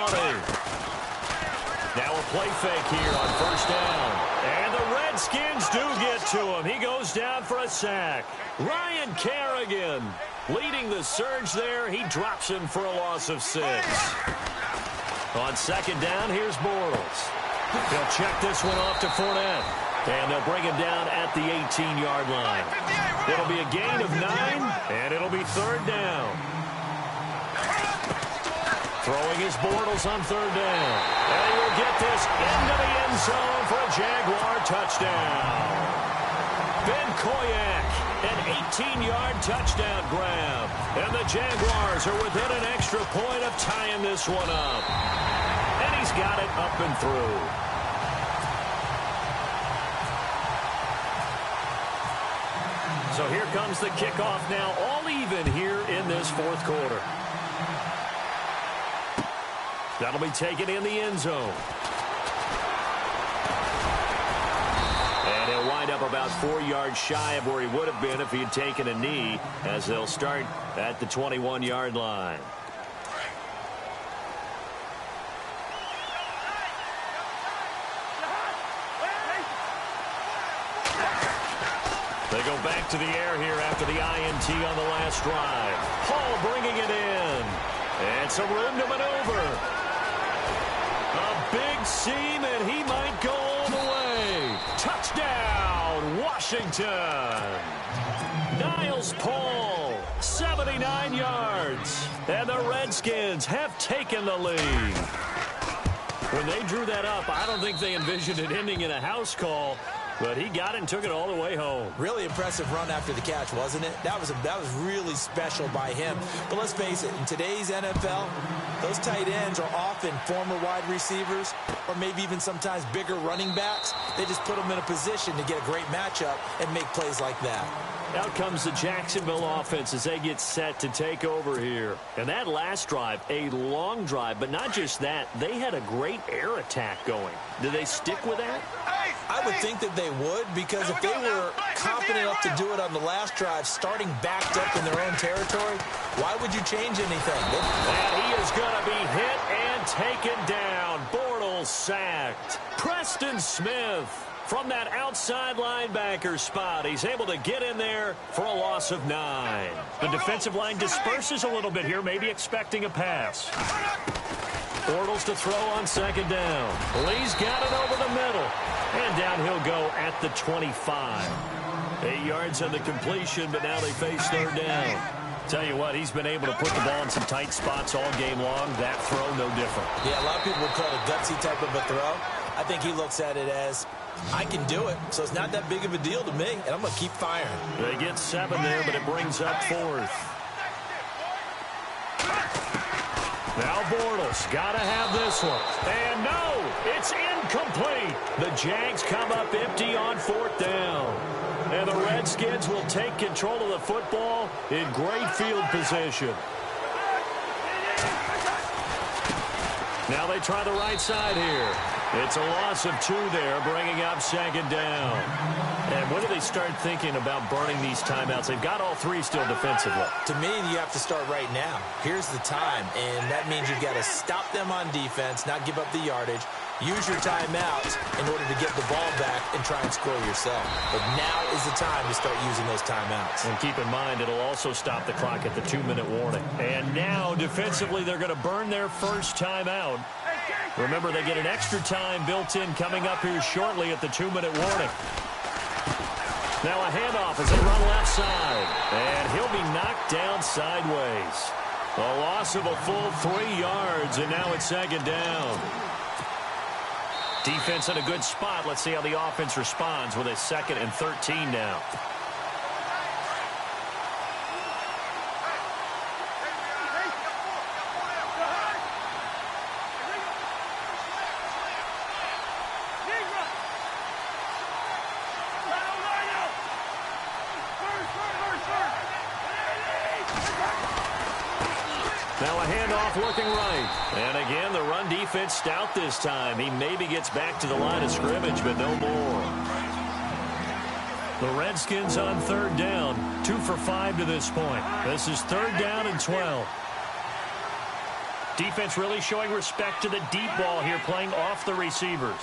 Now a play fake here on first down. And the Redskins do get to him. He goes down for a sack. Ryan Kerrigan leading the surge there. He drops him for a loss of 6. On second down, here's Bortles. He'll check this one off to Fournette. And they'll bring him down at the 18-yard line. It'll be a gain of 9, and it'll be third down. Throwing his Bortles on third down. And he will get this into the end zone for a Jaguar touchdown. Ben Koyak, an 18-yard touchdown grab. And the Jaguars are within an extra point of tying this one up. And he's got it up and through. So here comes the kickoff now, all even here in this fourth quarter. That'll be taken in the end zone. And he'll wind up about 4 yards shy of where he would have been if he had taken a knee, as they'll start at the 21-yard line. They go back to the air here after the INT on the last drive. Hall bringing it in. And some room to maneuver. A big seam, and he might go all the way. Touchdown, Washington. Niles Paul, 79 yards. And the Redskins have taken the lead. When they drew that up, I don't think they envisioned it ending in a house call, but he got it and took it all the way home. Really impressive run after the catch, wasn't it? That was really special by him. But let's face it, in today's NFL, those tight ends are often former wide receivers or maybe even sometimes bigger running backs. They just put them in a position to get a great matchup and make plays like that. Out comes the Jacksonville offense as they get set to take over here. And that last drive, a long drive, but not just that, they had a great air attack going. Do they stick with that? I would think that they would, because if they were confident enough to do it on the last drive, starting backed up in their own territory, why would you change anything? And he is going to be hit and taken down. Bortles sacked. Preston Smith from that outside linebacker spot. He's able to get in there for a loss of 9. The defensive line disperses a little bit here, maybe expecting a pass. Bortles to throw on second down. Lee's got it over the middle. And down he'll go at the 25. 8 yards on the completion, but now they face third down. Tell you what, he's been able to put the ball in some tight spots all game long. That throw, no different. Yeah, a lot of people would call it a gutsy type of a throw. I think he looks at it as, I can do it, so it's not that big of a deal to me, and I'm going to keep firing. They get 7 there, but it brings up 4th. Now Bortles, got to have this one. And no, it's incomplete. The Jags come up empty on 4th down. And the Redskins will take control of the football in great field position. Now they try the right side here. It's a loss of 2 there, bringing up second down. And when do they start thinking about burning these timeouts? They've got all 3 still defensively. To me, you have to start right now. Here's the time, and that means you've got to stop them on defense, not give up the yardage. Use your timeouts in order to get the ball back and try and score yourself. But now is the time to start using those timeouts. And keep in mind, it'll also stop the clock at the 2-minute warning. And now, defensively, they're going to burn their first timeout. Remember, they get an extra time built in coming up here shortly at the 2-minute warning. Now a handoff as they run left side. And he'll be knocked down sideways. A loss of a full 3 yards, and now it's second down. Defense in a good spot. Let's see how the offense responds with a 2nd and 13 now. Now a handoff looking right. And again, the run defense stout this time. He maybe gets back to the line of scrimmage, but no more. The Redskins on 3rd down. 2 for 5 to this point. This is 3rd down and 12. Defense really showing respect to the deep ball here, playing off the receivers.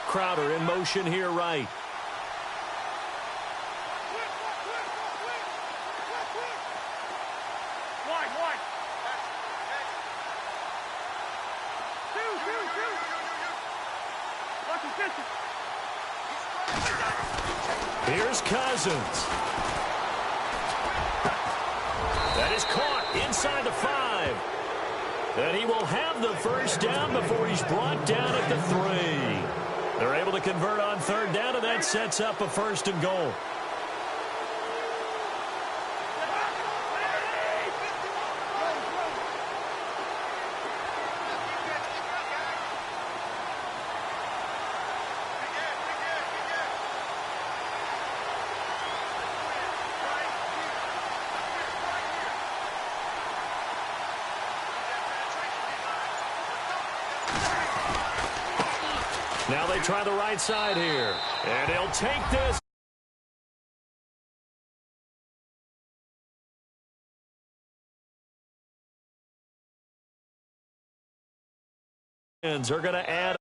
Crowder in motion here right. Here's Cousins. That is caught inside the 5. And he will have the first down before he's brought down at the 3. They're able to convert on 3rd down, and that sets up a 1st and goal. Now they try the right side here. And he'll take this. Are going to add